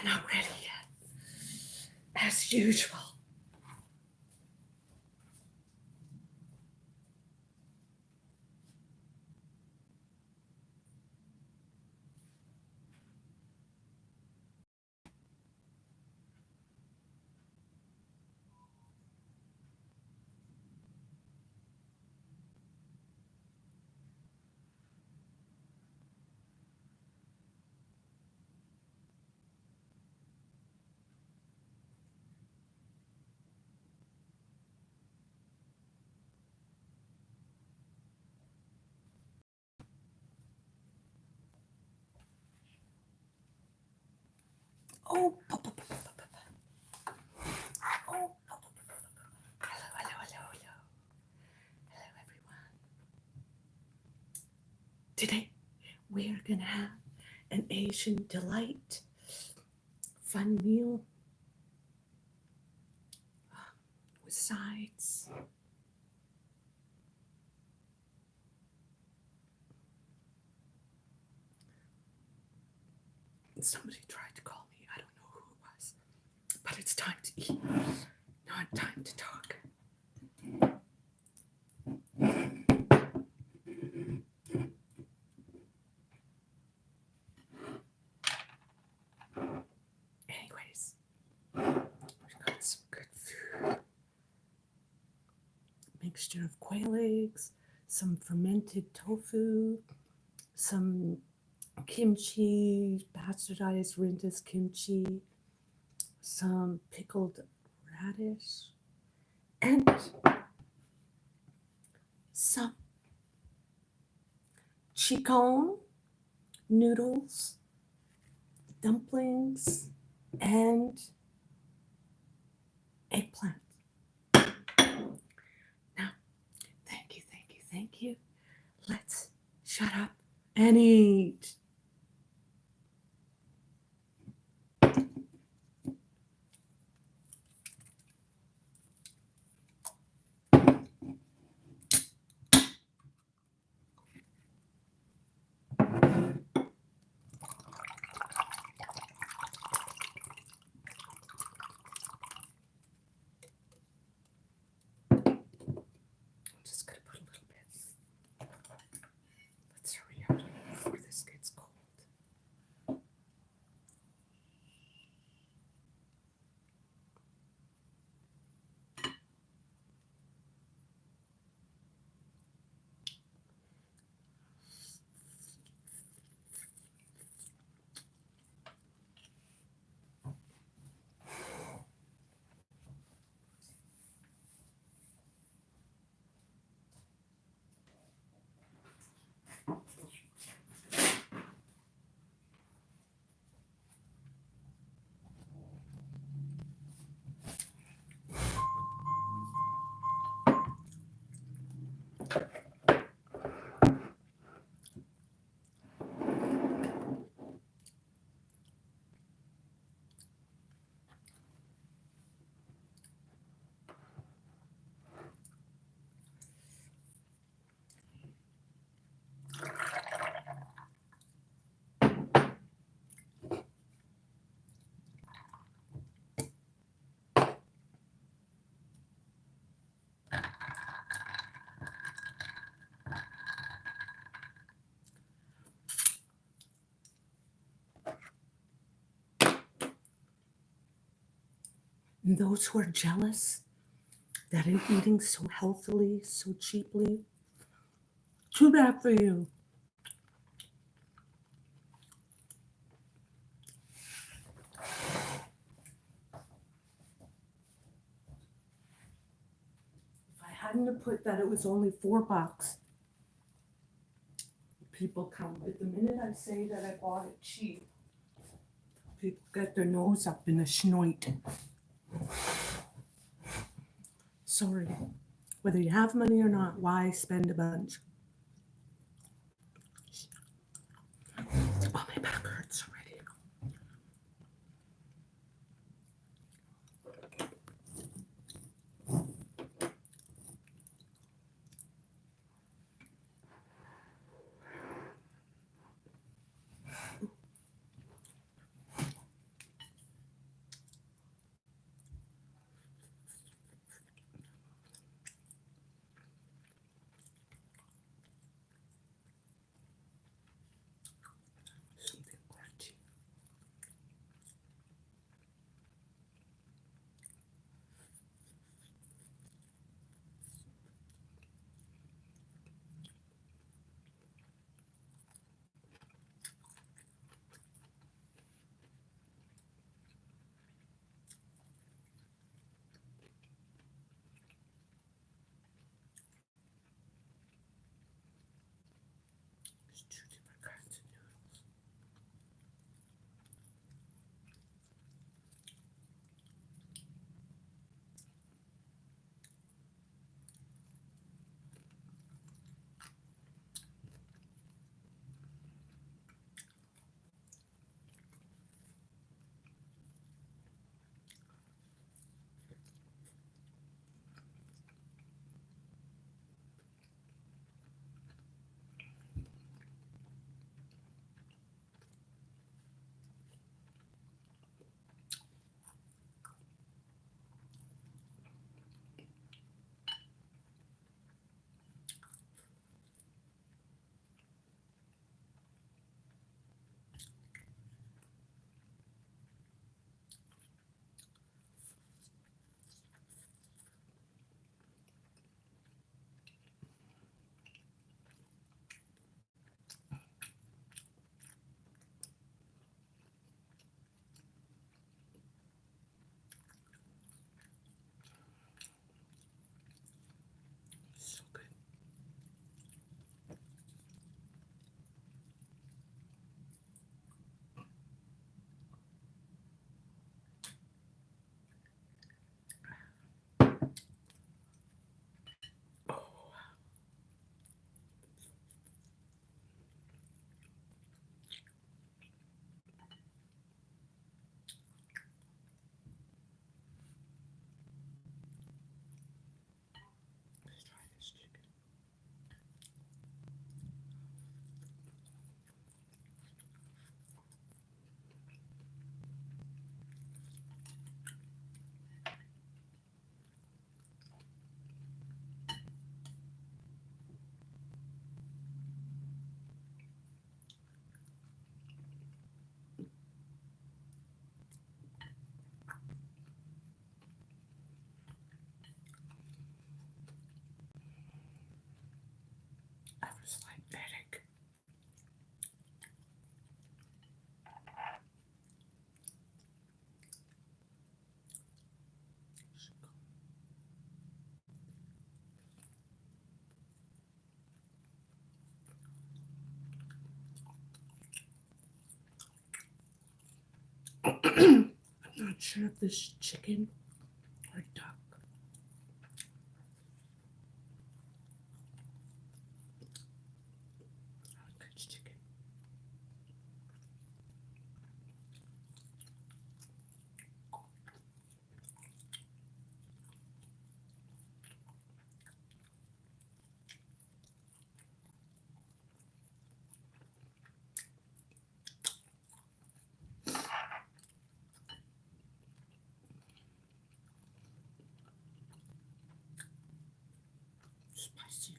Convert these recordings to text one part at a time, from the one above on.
not ready yet, as usual. Oh, oh, hello, hello, hello, hello. Hello, everyone. Today, we're going to have an Asian delight, fun meal with sides. Somebody tried to call me. I don't know who it was. But it's time to eat, not time to talk. Anyways, we've got some good food. Mixture of quail eggs, some fermented tofu, some kimchi, bastardized Rinda's kimchi, some pickled radish, and some chicken noodles, dumplings, and eggplant. Now, thank you, thank you, thank you. Let's shut up and eat. Just gonna put a little bit. Let's hurry up before this gets cold. And those who are jealous that I'm eating so healthily, so cheaply, too bad for you. If I hadn't have put that it was only $4, people come. But the minute I say that I bought it cheap, people get their nose up in a schnoit. Sorry. Whether you have money or not, why spend a bunch? Oh, my back hurts already. It's diabetic. I'm not sure if this is chicken or duck. I think it's chicken. Spicy.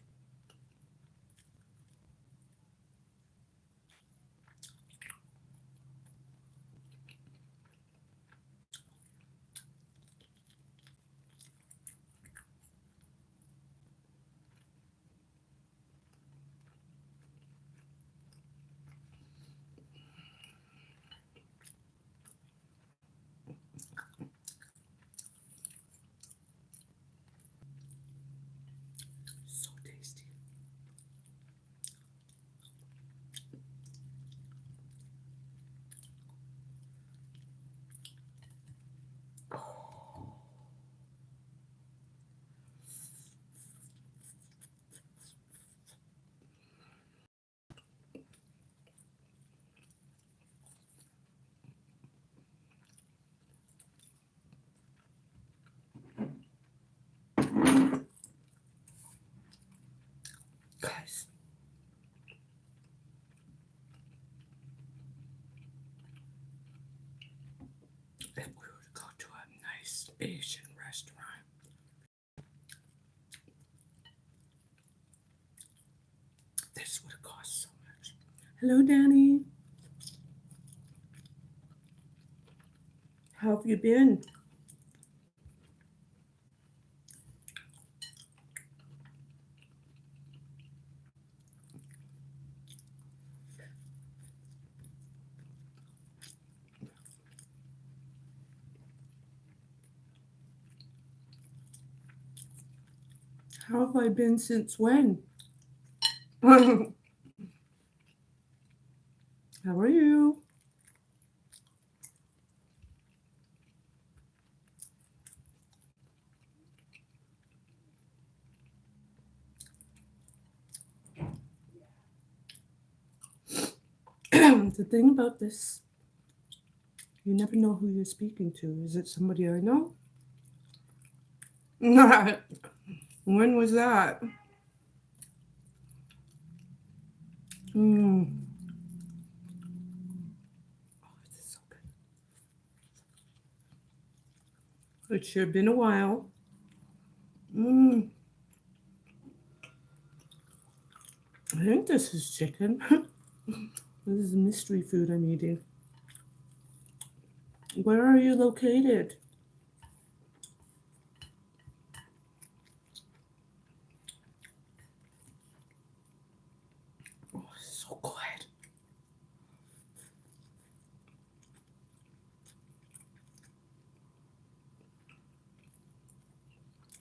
So tasty. Guys, if we were to go to a nice Asian restaurant, this would cost so much. Hello, Danny. How have you been? How have I been since when? How are you? The thing about this, you never know who you're speaking to. Is it somebody I know? When was that? Mm. Oh, this is so good. It should have been a while. Mm. I think this is chicken. This is mystery food I'm eating. Where are you located? Oh, so good.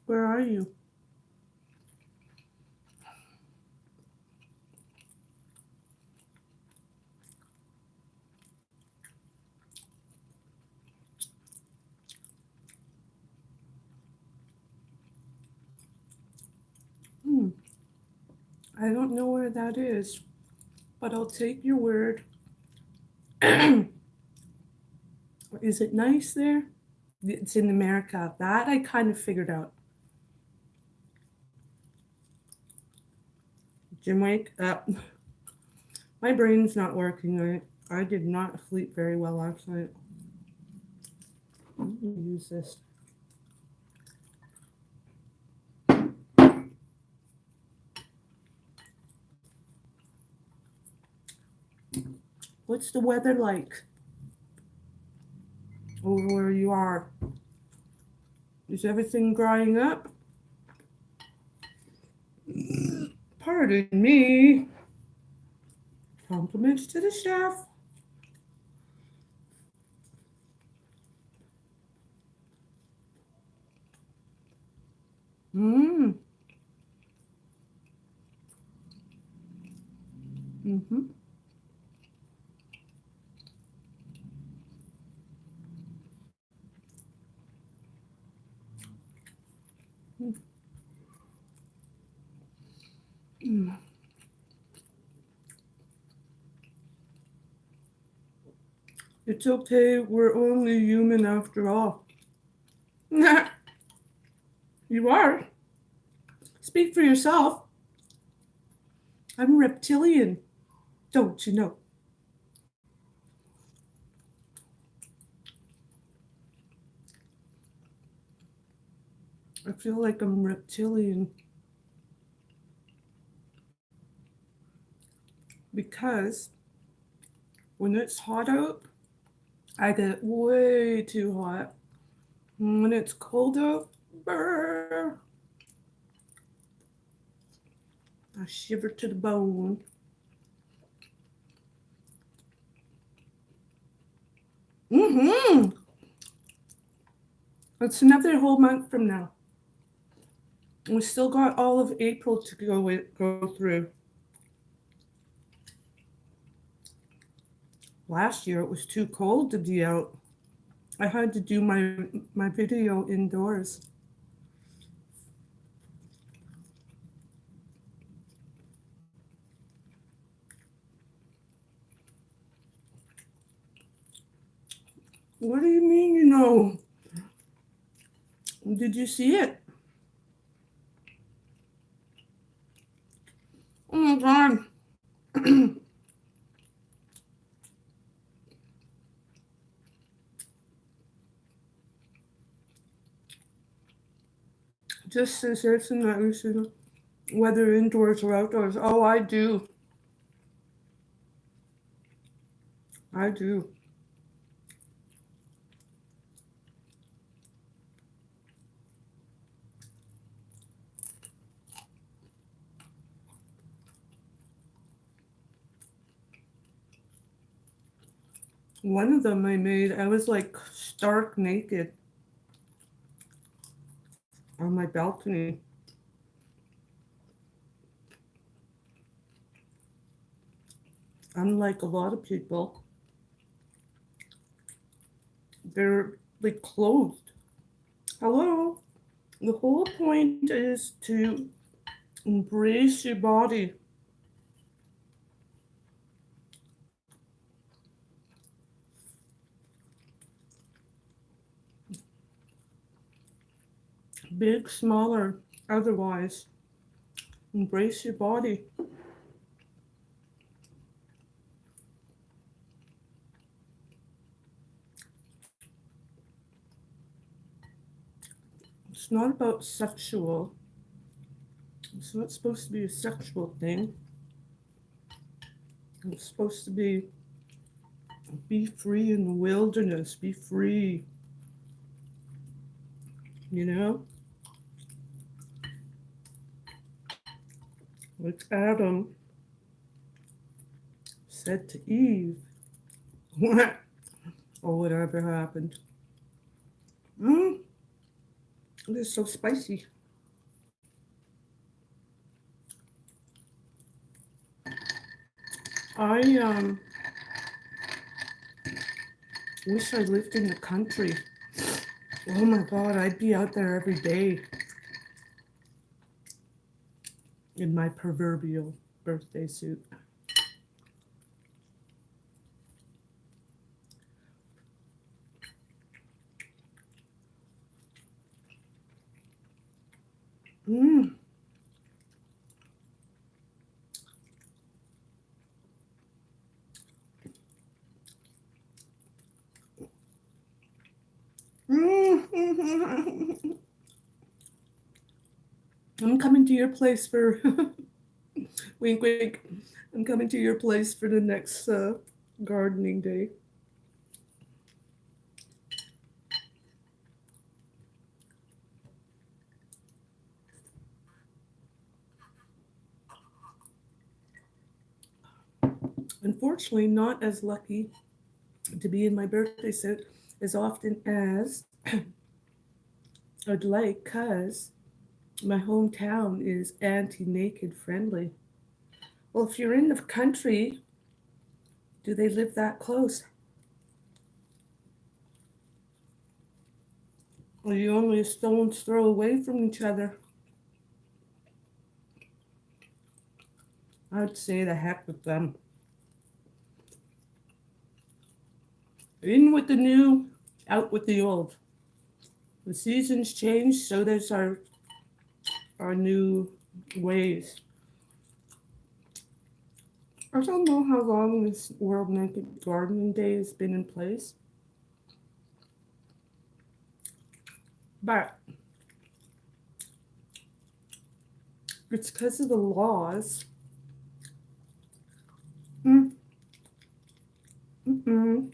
Where are you? Hmm. I don't know where that is, but I'll take your word. Is it nice there? It's in America. That I kind of figured out. Jim Wake up. My brain's not working right. I did not sleep very well last night. I'm gonna use this. What's the weather like over where you are? Is everything drying up? Pardon me. Compliments to the chef. Mmm. Mm-hmm. Mm. It's okay. We're only human after all. You are. Speak for yourself. I'm reptilian, don't you know? I feel like I'm reptilian because when it's hot out, I get way too hot. And when it's cold out, brr, I shiver to the bone. Mm-hmm. It's another whole month from now. We still got all of April to go through. Last year it was too cold to be out. I had to do my video indoors. What do you mean you know? Did you see it? Oh my god. Just suggesting that we should, whether indoors or outdoors. Oh, I do. I do. One of them I made, I was like stark naked on my balcony. Unlike a lot of people, they're like clothed. Hello? The whole point is to embrace your body. Big, smaller, otherwise. Embrace your body. It's not about sexual. It's not supposed to be a sexual thing. It's supposed to be free in the wilderness, be free, you know? Like Adam said to Eve, or whatever happened. Mm, it is so spicy. I wish I lived in the country. Oh my god, I'd be out there every day in my proverbial birthday suit. Mm. Mm. I'm coming to your place for wink wink. I'm coming to your place for the next gardening day. Unfortunately, not as lucky to be in my birthday suit as often as I'd like, because my hometown is anti-naked friendly. Well, if you're in the country, do they live that close? Are you only a stone's throw away from each other? I'd say the heck with them. In with the new, out with the old. The seasons change, so does our new ways. I don't know how long this World Naked Gardening Day has been in place, but it's because of the laws. Mm, mm-mm.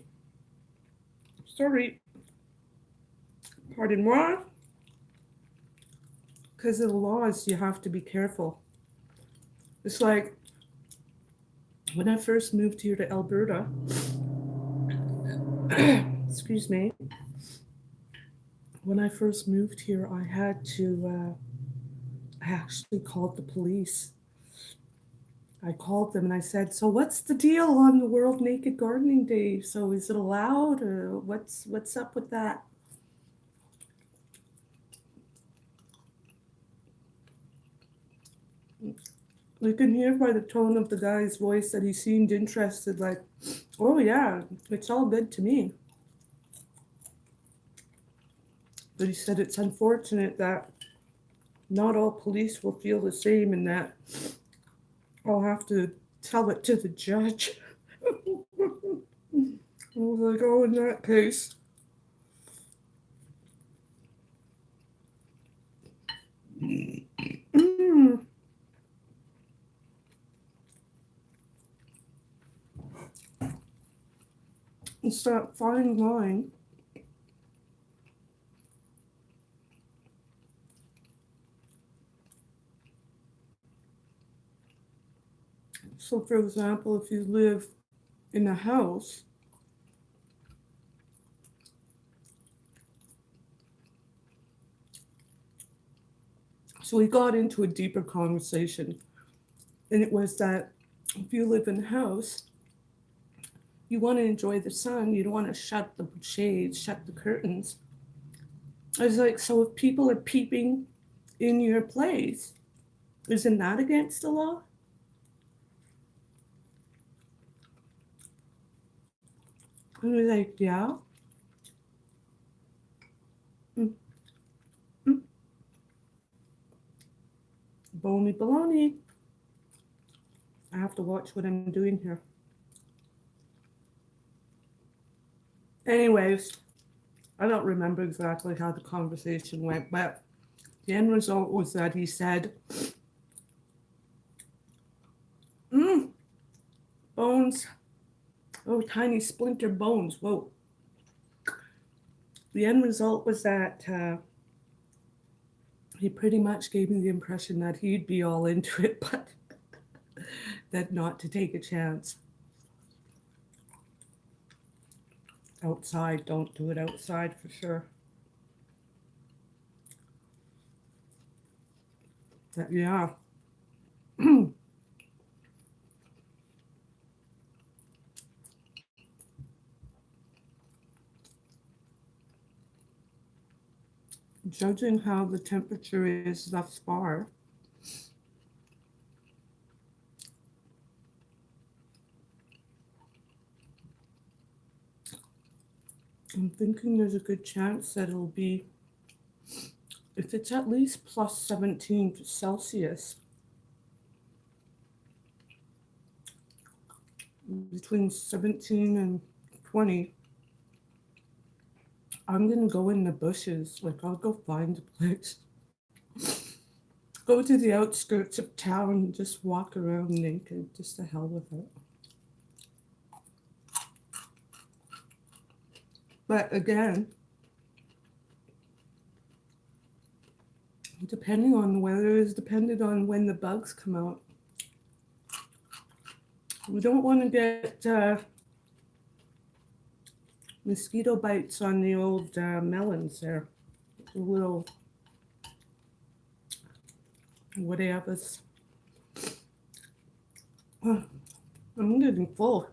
Sorry, pardon moi. Because of the laws, you have to be careful. It's like when I first moved here to Alberta, excuse me, when I first moved here, I had to, I actually called the police. I called them and I said, "So what's the deal on the World Naked Gardening Day? So is it allowed, or what's up with that?" You can hear by the tone of the guy's voice that he seemed interested, like, "Oh yeah, it's all good to me." But he said it's unfortunate that not all police will feel the same, and that I'll have to tell it to the judge. I was like, "Oh, in that case." Mm. It's that fine line. So, for example, if you live in a house, so we got into a deeper conversation, and it was that if you live in a house, you want to enjoy the sun, you don't want to shut the shades, shut the curtains. I was like, so if people are peeping in your place, isn't that against the law? And he was like, yeah. Mm, mm. Baloney, baloney. I have to watch what I'm doing here. Anyways, I don't remember exactly how the conversation went, but the end result was that he said, mm, bones, oh, tiny splinter bones, whoa. The end result was that he pretty much gave me the impression that he'd be all into it, but that not to take a chance. Outside, don't do it outside for sure. But yeah. Judging how the temperature is thus far, I'm thinking there's a good chance that it'll be, if it's at least plus 17 Celsius, between 17 and 20, I'm gonna go in the bushes. Like, I'll go find a place. Go to the outskirts of town and just walk around naked, just to hell with it. But again, depending on the weather is dependent on when the bugs come out. We don't want to get mosquito bites on the old melons there. The little whatever. I'm getting full.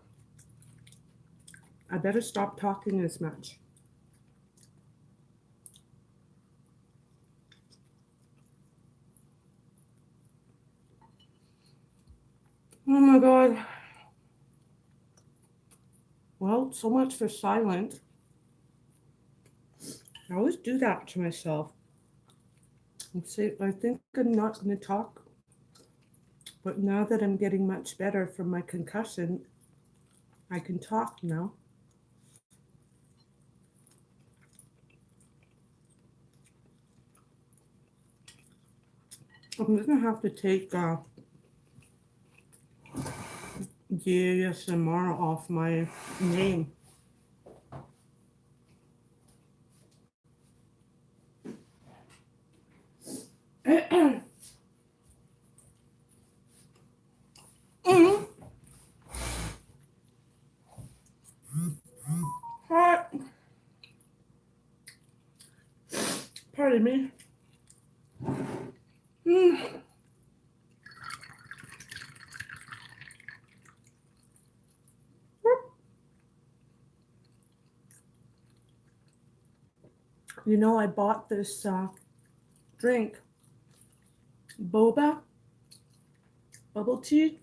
I better stop talking as much. Oh my god. Well, so much for silent. I always do that to myself. I think I'm not going to talk, but now that I'm getting much better from my concussion, I can talk now. I'm going to have to take the ASMR off my name. Mm. Hot. Pardon me. Mm. You know, I bought this drink, boba, bubble tea.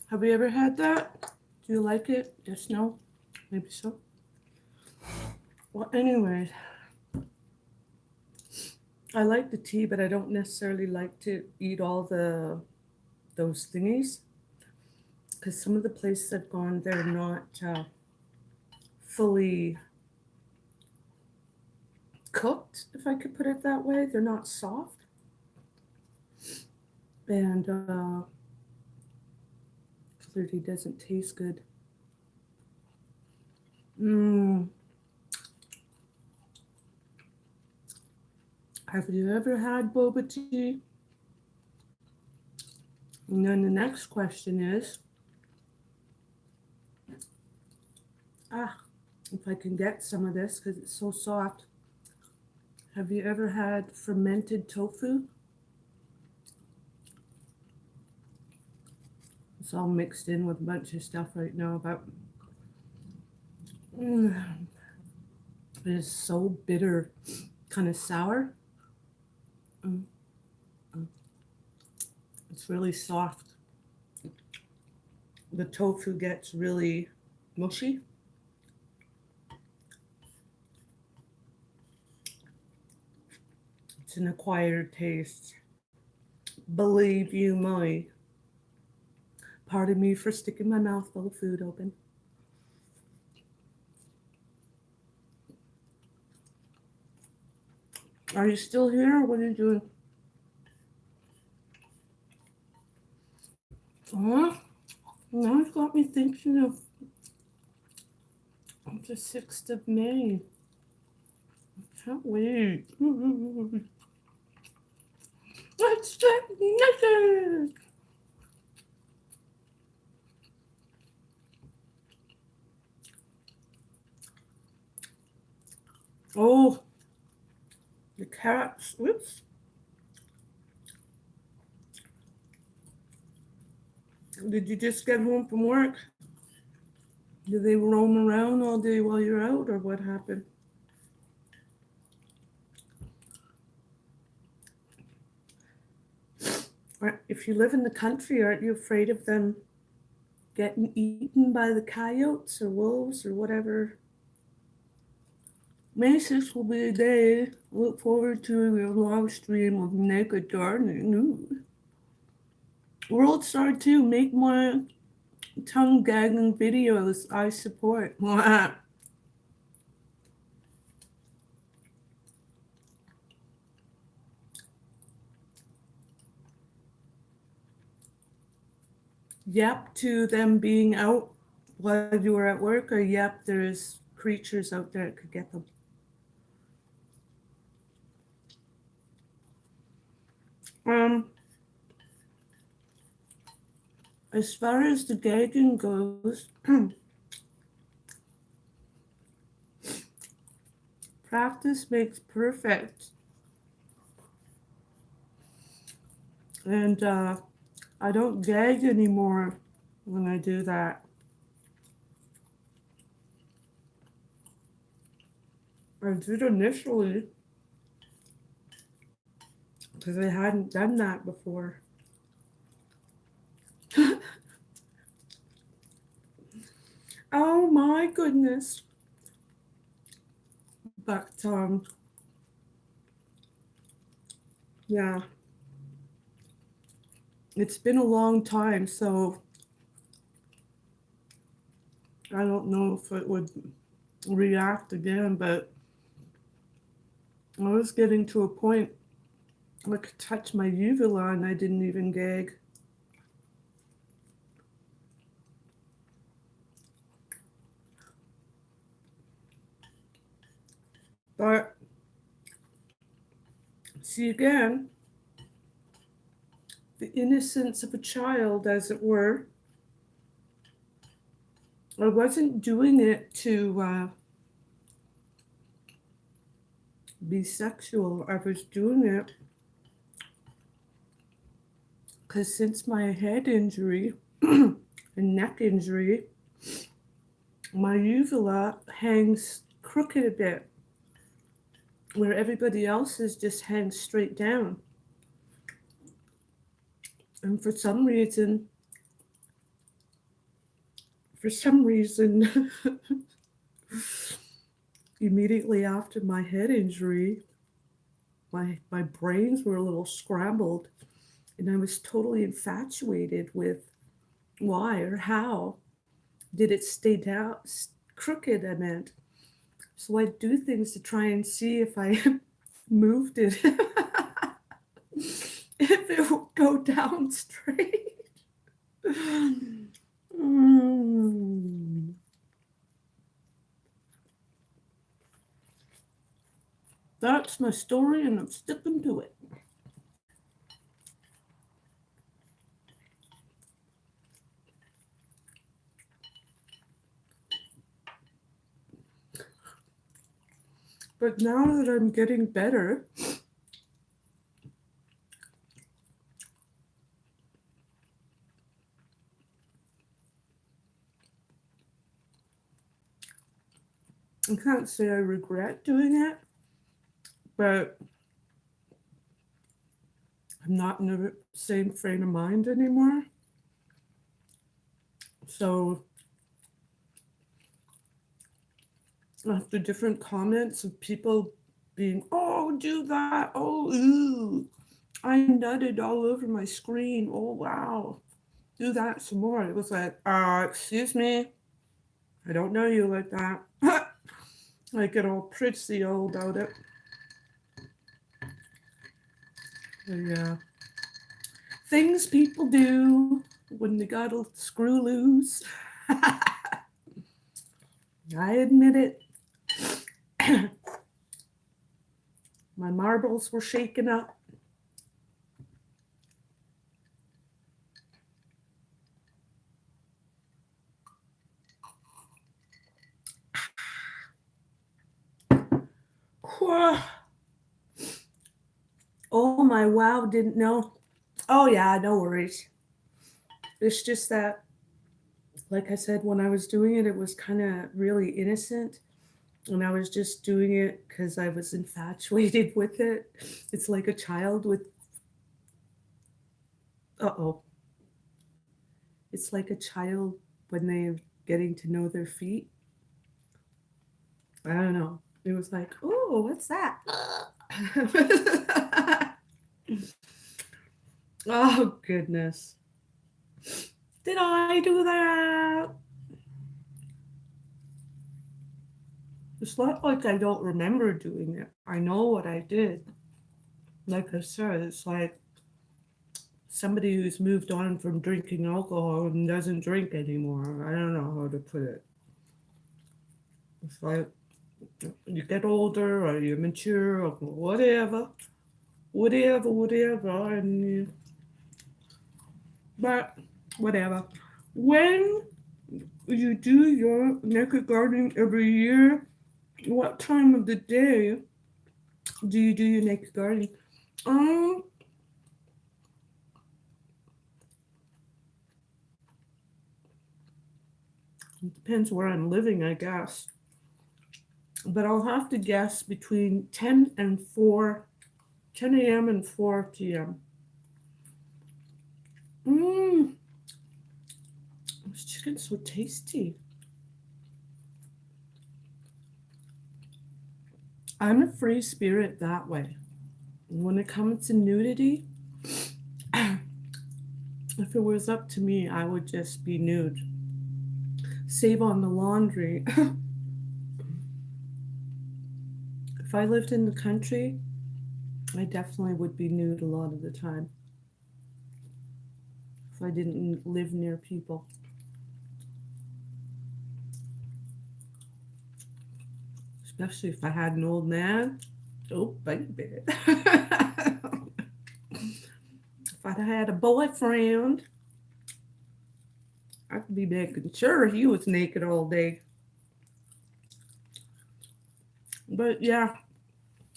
Have you ever had that? Do you like it? Yes, no? Maybe so. Well, anyways, I like the tea, but I don't necessarily like to eat all those thingies because some of the places I've gone, they're not fully cooked, if I could put it that way. They're not soft, and clearly doesn't taste good. Mm. Have you ever had boba tea? And then the next question is, if I can get some of this because it's so soft. Have you ever had fermented tofu? It's all mixed in with a bunch of stuff right now, but it is so bitter, kind of sour. Mm, mm. It's really soft. The tofu gets really mushy. It's an acquired taste. Believe you me. Pardon me for sticking my mouth full of food open. Are you still here or what are you doing? Oh, now it's got me thinking of the 6th of May. Can't wait. Let's get naked. Oh, the cats. Whoops. Did you just get home from work? Did they roam around all day while you're out, or what happened? Or if you live in the country, aren't you afraid of them getting eaten by the coyotes or wolves or whatever? May 6th will be a day. I look forward to your live stream of naked gardening. Ooh. World Star 2, make more tongue gagging videos. I support. Yep to them being out while you were at work, or yep, there's creatures out there that could get them. Um, As far as the gagging goes, practice makes perfect. And I don't gag anymore when I do that. I did initially because I hadn't done that before. Oh my goodness. But yeah, it's been a long time, so I don't know if it would react again, but I was getting to a point I could touch my uvula and I didn't even gag. But see again, the innocence of a child, as it were. I wasn't doing it to be sexual. I was doing it because since my head injury and neck injury, my uvula hangs crooked a bit, where everybody else's just hangs straight down. And for some reason, immediately after my head injury, my brains were a little scrambled, and I was totally infatuated with why or how did it stay down crooked, I meant. So I'd do things to try and see if I moved it, if it would go down straight. Mm. That's my story, and I'm sticking to it. But now that I'm getting better, I can't say I regret doing it, but I'm not in the same frame of mind anymore. So after different comments of people being, oh, do that, oh, ooh, I nutted all over my screen, oh, wow, do that some more. It was like, excuse me, I don't know you like that. I get all prissy all about it. But yeah. Things people do when they got a screw loose. I admit it. My marbles were shaking up. Oh my wow, didn't know. Oh yeah, no worries. It's just that, like I said, when I was doing it, it was kind of really innocent. And I was just doing it because I was infatuated with it. It's like a child with, uh-oh. It's like a child when they're getting to know their feet. I don't know. It was like, oh, what's that? Oh, goodness. Did I do that? It's not like I don't remember doing it. I know what I did. Like I said, it's like somebody who's moved on from drinking alcohol and doesn't drink anymore. I don't know how to put it. It's like you get older or you mature or whatever, and but whatever. When you do your naked gardening every year, what time of the day do you do your naked gardening? Um, it depends where I'm living, I guess. But I'll have to guess between 10 and 4, 10 a.m. and 4 p.m. Mmm, this chicken's so tasty. I'm a free spirit that way. When it comes to nudity, if it was up to me, I would just be nude. Save on the laundry. If I lived in the country, I definitely would be nude a lot of the time. If I didn't live near people. Especially if I had an old man. Oh, baby. If I had a boyfriend, I could be making sure he was naked all day. But yeah,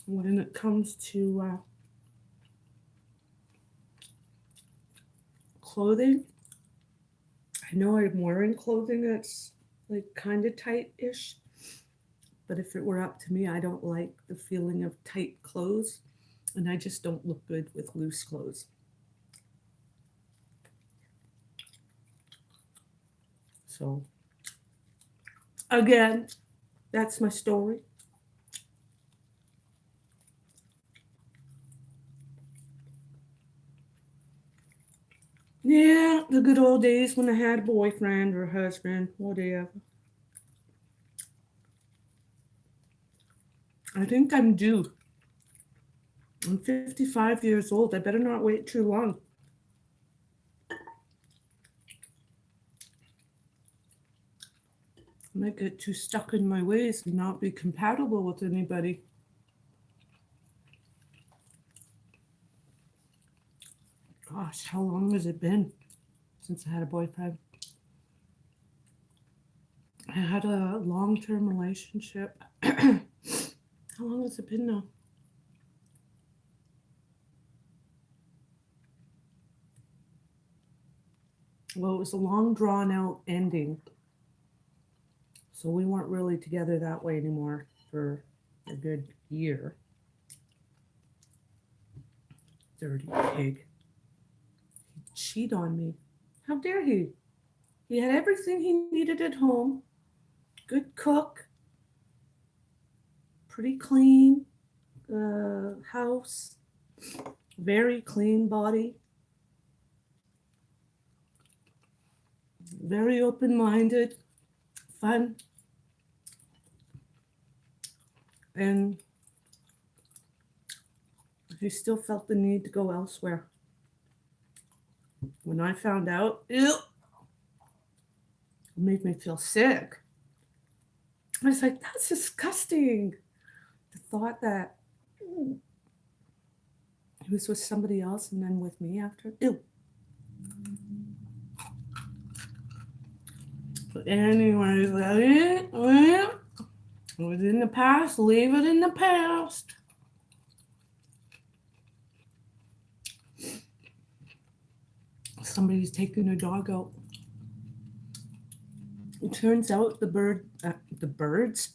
when it comes to clothing, I know I'm wearing clothing that's like kind of tight-ish, but if it were up to me, I don't like the feeling of tight clothes, and I just don't look good with loose clothes. So again, that's my story. Yeah, the good old days when I had a boyfriend or a husband, whatever. I think I'm due. I'm 55 years old. I better not wait too long. I might get too stuck in my ways and not be compatible with anybody. Gosh, how long has it been since I had a boyfriend? I had a long term relationship. How long has it been now? Well, it was a long drawn out ending. So we weren't really together that way anymore for a good year. Dirty pig. He'd cheat on me. How dare he? He had everything he needed at home. Good cook, pretty clean house, very clean body, very open minded, fun, and he still felt the need to go elsewhere. When I found out, ew, it made me feel sick. I was like, that's disgusting. The thought that he was with somebody else and then with me after. Ew. But anyways, it was in the past. Leave it in the past. Somebody's taking a dog out. It turns out the birds.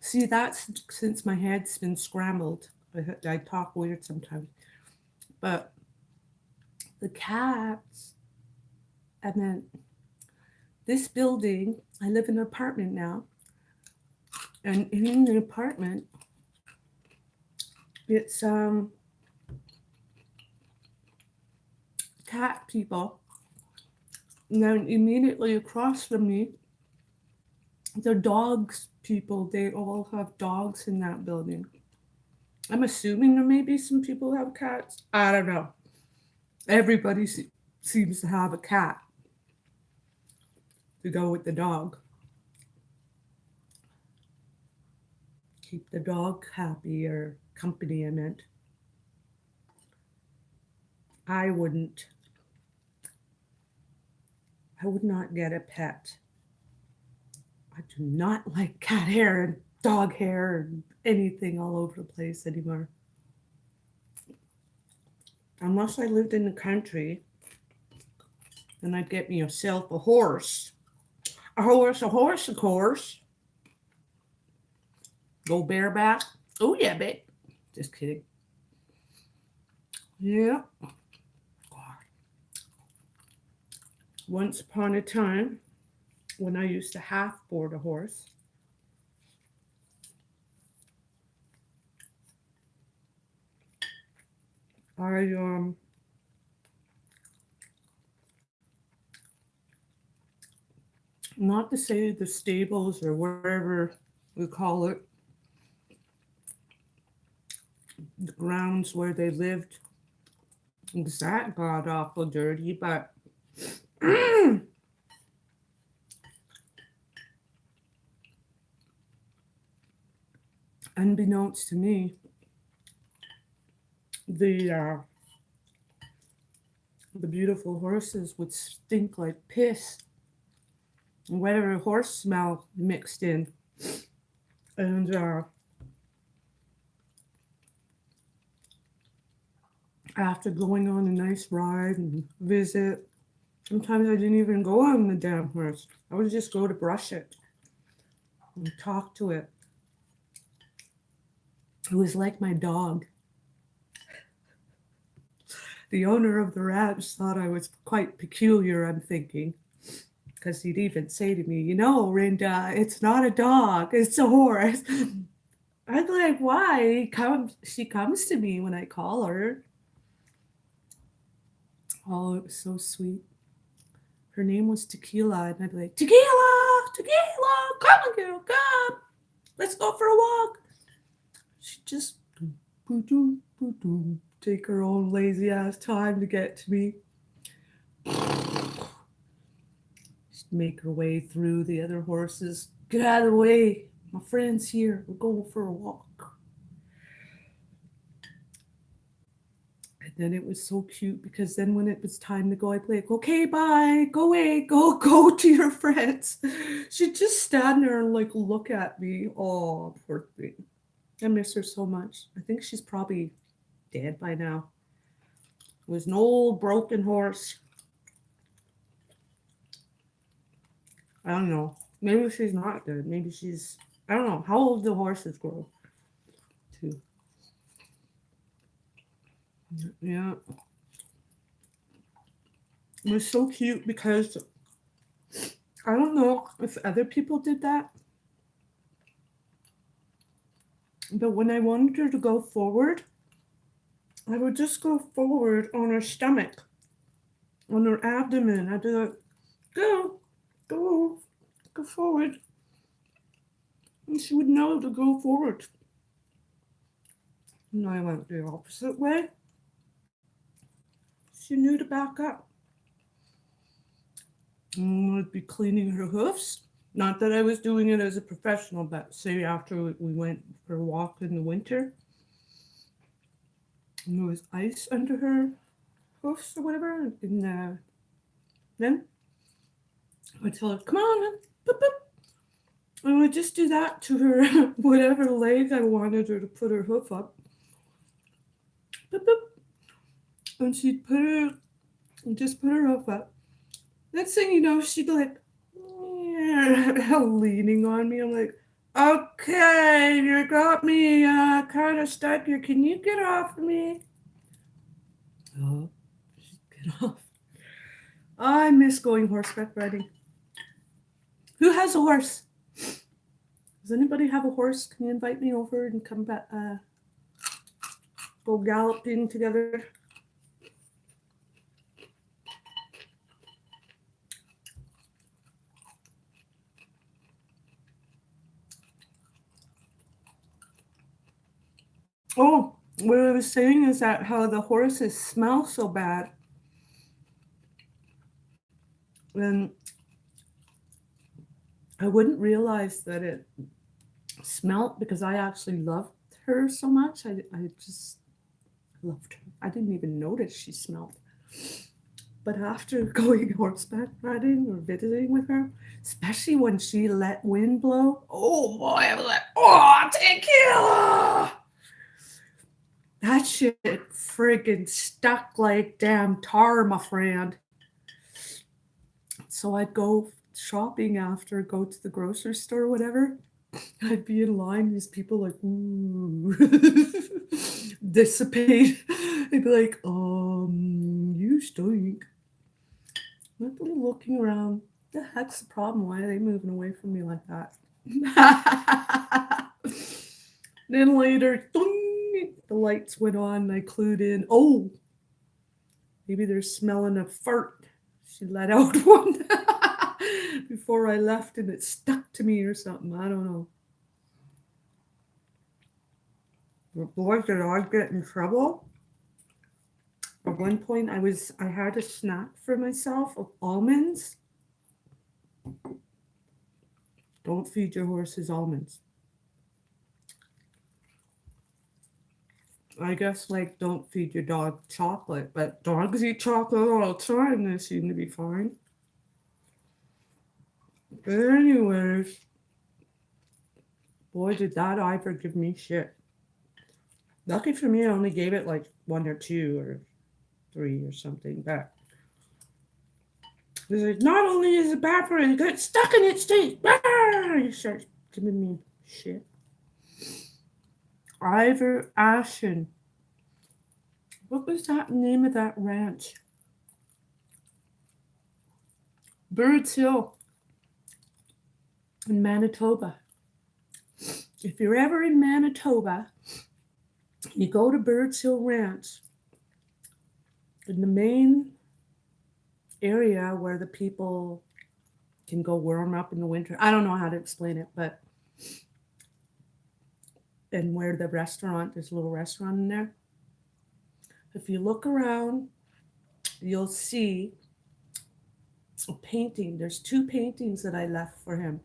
See, that's since my head's been scrambled. I talk weird sometimes. But the cats, and then this building, I live in an apartment now. And in the apartment, it's cat people. And then immediately across from me, the dogs people. They all have dogs in that building. I'm assuming there may be some people who have cats. I don't know. Everybody seems to have a cat to go with the dog. Keep the dog happy, or company, I meant. I wouldn't. I would not get a pet. I do not like cat hair and dog hair and anything all over the place anymore. Unless I lived in the country, then I'd get me myself a horse. A horse, a horse, of course. Go bareback. Oh, yeah, babe. Just kidding. Yeah. Once upon a time, when I used to half board a horse, I not to say the stables or wherever we call it, the grounds where they lived, because that got awful dirty, but unbeknownst to me, the beautiful horses would stink like piss, whatever horse smell mixed in, and after going on a nice ride and visit, sometimes I didn't even go on the damn horse. I would just go to brush it and talk to it. It was like my dog. The owner of the ranch thought I was quite peculiar, I'm thinking, because he'd even say to me, Rinda, it's not a dog, it's a horse. I'm like, why? She comes to me when I call her. Oh, it was so sweet. Her name was Tequila, and I'd be like, Tequila, Tequila, come on, girl, come. Let's go for a walk. She'd just take her own lazy ass time to get to me. She'd make her way through the other horses. Get out of the way. My friend's here. We're going for a walk. And then it was so cute because then when it was time to go, I'd be like, okay, bye. Go away. Go to your friends. She'd just stand there and like look at me. Oh, poor thing. I miss her so much. I think she's probably dead by now. It was an old broken horse. I don't know. Maybe she's not dead. Maybe she's, I don't know. How old do horses grow? Too. Yeah. It was so cute because I don't know if other people did that, but when I wanted her to go forward, I would just go forward on her stomach, on her abdomen. I'd be like, go forward. And she would know to go forward. And I went the opposite way. She knew to back up. And I'd be cleaning her hoofs. Not that I was doing it as a professional, but say after we went for a walk in the winter, and there was ice under her hoofs or whatever, and then I'd tell her, come on, boop, boop. And I would just do that to her, whatever leg I wanted her to put her hoof up. Boop, boop. And she'd just put her hoof up. Next thing you know, she'd like, leaning on me. I'm like, okay, you got me kind of stuck here. Can you get off of me? Oh, get off. I miss going horseback riding. Who has a horse? Does anybody have a horse? Can you invite me over and come back, go galloping together? Oh, what I was saying is that how the horses smell so bad. And I wouldn't realize that it smelled because I actually loved her so much. I just loved her. I didn't even notice she smelled. But after going horseback riding or visiting with her, especially when she let wind blow, oh boy, I was like, oh, tequila! That shit friggin' stuck like damn tar, my friend. So I'd go shopping after, go to the grocery store, whatever. I'd be in line, these people like, ooh, dissipate. I'd be like, you stink. I'd be looking around. The heck's the problem? Why are they moving away from me like that? Then later, ding, the lights went on. And I clued in. Oh, maybe they're smelling a fart. She let out one before I left, and it stuck to me or something. I don't know. But boy, did I get in trouble. At one point, I had a snack for myself of almonds. Don't feed your horses almonds. I guess like don't feed your dog chocolate, but dogs eat chocolate all the time. They seem to be fine. But anyways, boy, did that Ivor give me shit. Lucky for me, I only gave it like one or two or three or something. But he's like, not only is it bad for it, it gets stuck in its teeth. He starts giving me shit. Ivor Ashen. What was that name of that ranch? Birds Hill in Manitoba. If you're ever in Manitoba, you go to Birds Hill Ranch. In the main area where the people can go warm up in the winter. I don't know how to explain it, but and where the restaurant, there's a little restaurant in there. If you look around, you'll see a painting. There's two paintings that I left for him.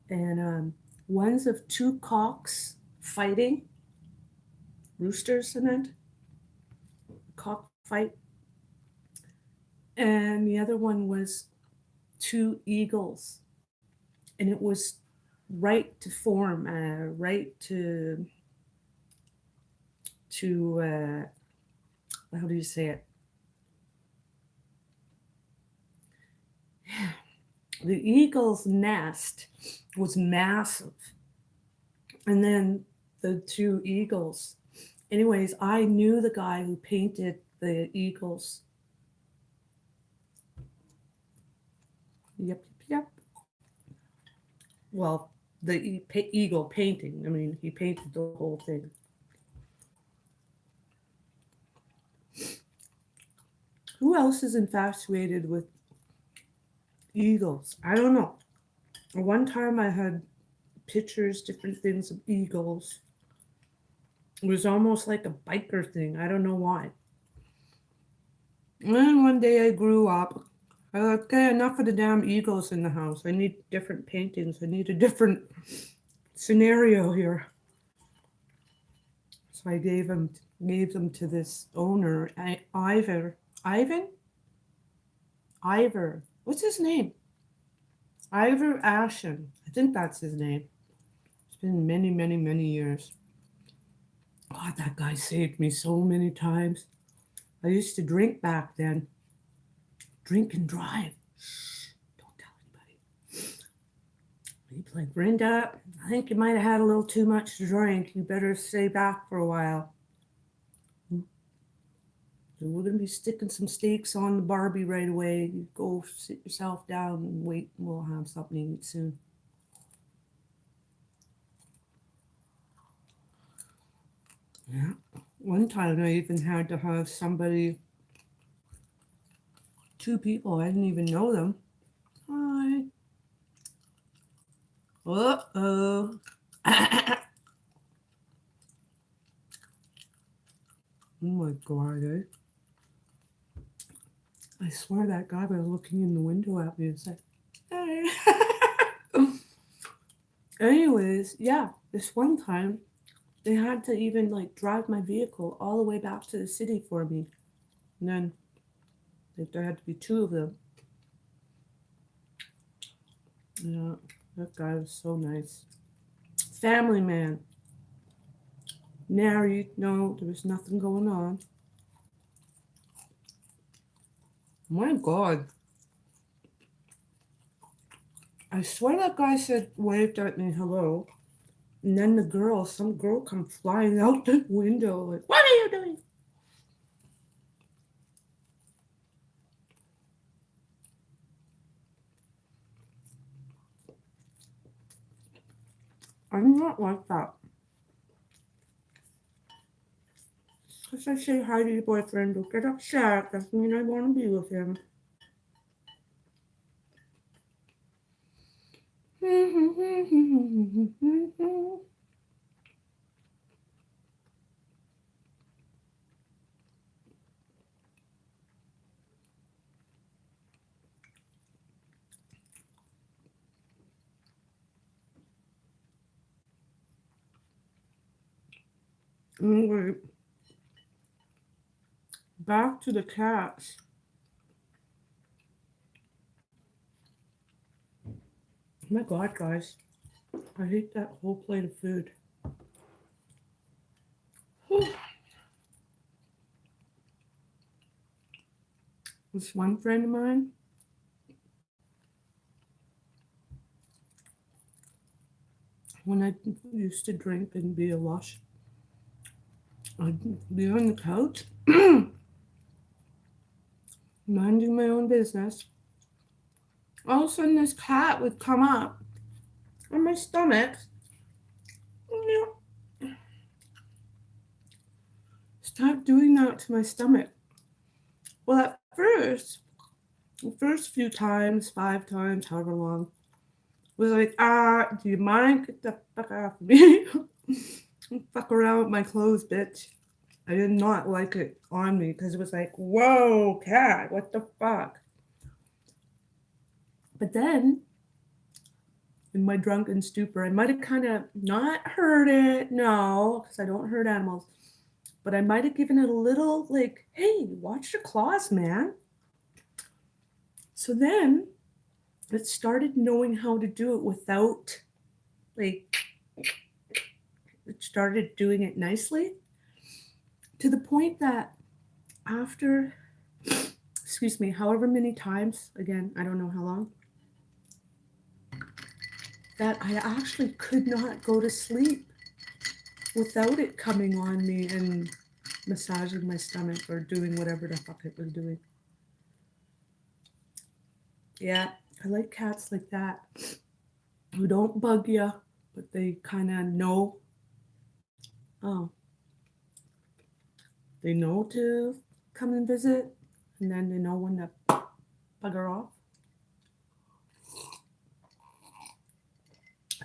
And one's of two cocks fighting, roosters in it, cockfight. And the other one was two eagles. And it was right to form, right to how do you say it? The eagle's nest was massive, and then the two eagles. Anyways, I knew the guy who painted the eagles. Yep, yep. Well, the eagle painting. I mean, he painted the whole thing. Who else is infatuated with eagles? I don't know. One time I had pictures, different things of eagles. It was almost like a biker thing. I don't know why. And then one day I grew up. I was like, okay, enough of the damn eagles in the house. I need different paintings. I need a different scenario here. So I gave them to this owner, Ivor. Ivor. What's his name? Ivor Ashen. I think that's his name. It's been many, many, many years. God, that guy saved me so many times. I used to drink back then. Drink and drive. Shh, don't tell anybody. He'd be like, Brenda, I think you might have had a little too much to drink. You better stay back for a while. So we're going to be sticking some steaks on the Barbie right away. You go sit yourself down and wait, and we'll have something to eat soon. Yeah. One time I even had to have somebody, two people, I didn't even know them. Hi. Uh-oh. Oh my God, eh? I swear that guy was looking in the window at me and said, hey. Anyways, yeah, this one time they had to even like drive my vehicle all the way back to the city for me. And then if there had to be two of them. Yeah, that guy was so nice. Family man. Married. No, there was nothing going on. My God. I swear that guy said, waved at me, hello. And then some girl come flying out the window, like, what are you doing? I'm not like that. Because I say hi to your boyfriend, don't get upset. Doesn't mean I want to be with him. Anyway, back to the cats. Oh my God, guys. I hate that whole plate of food. This one friend of mine, when I used to drink and be a lush, I'd be on the couch, minding my own business. All of a sudden, this cat would come up on my stomach. Stop doing that to my stomach. Well, at first, the first few times, 5 times, however long, was like, do you mind? Get the fuck off of me. Fuck around with my clothes, bitch. I did not like it on me because it was like, whoa, cat, what the fuck? But then, in my drunken stupor, I might have kind of not heard it, no, because I don't hurt animals, but I might have given it a little, like, hey, watch your claws, man. So then, it started knowing how to do it without, like, it started doing it nicely to the point that after, excuse me, however many times, again, I don't know how long, that I actually could not go to sleep without it coming on me and massaging my stomach or doing whatever the fuck it was doing. Yeah, I like cats like that who don't bug you, but they kind of know. Oh, they know to come and visit, and then they know when to bugger off.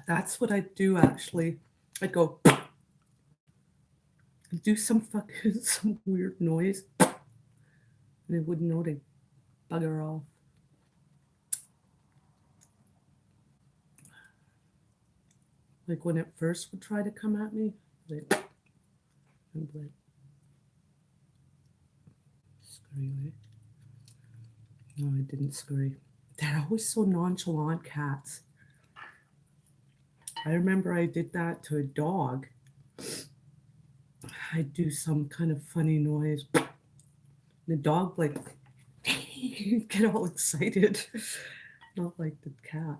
That's what I do actually. I go do some fucking some weird noise, and they wouldn't know to bugger off. Like when it first would try to come at me, like, and like, scurry away. No, I didn't scurry. They're always so nonchalant, cats. I remember I did that to a dog. I'd do some kind of funny noise. The dog like get all excited. Not like the cat.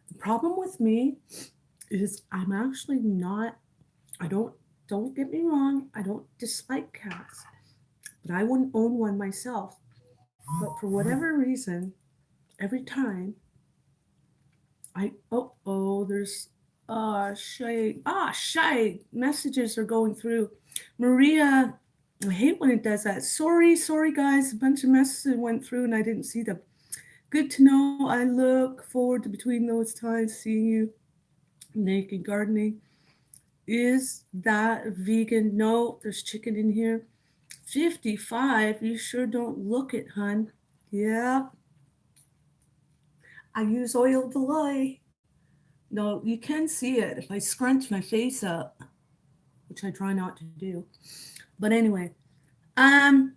The problem with me is I'm actually not, I don't get me wrong, I don't dislike cats. But I wouldn't own one myself. But for whatever reason, every time there's shy messages are going through. Maria, I hate when it does that. Sorry guys, a bunch of messages went through and I didn't see them. Good to know. I look forward to between those times seeing you. Naked gardening. Is that vegan? No, there's chicken in here. 55. You sure don't look it, hun. Yeah. I use oil of Delay. No, you can see it if I scrunch my face up, which I try not to do. But anyway, Um,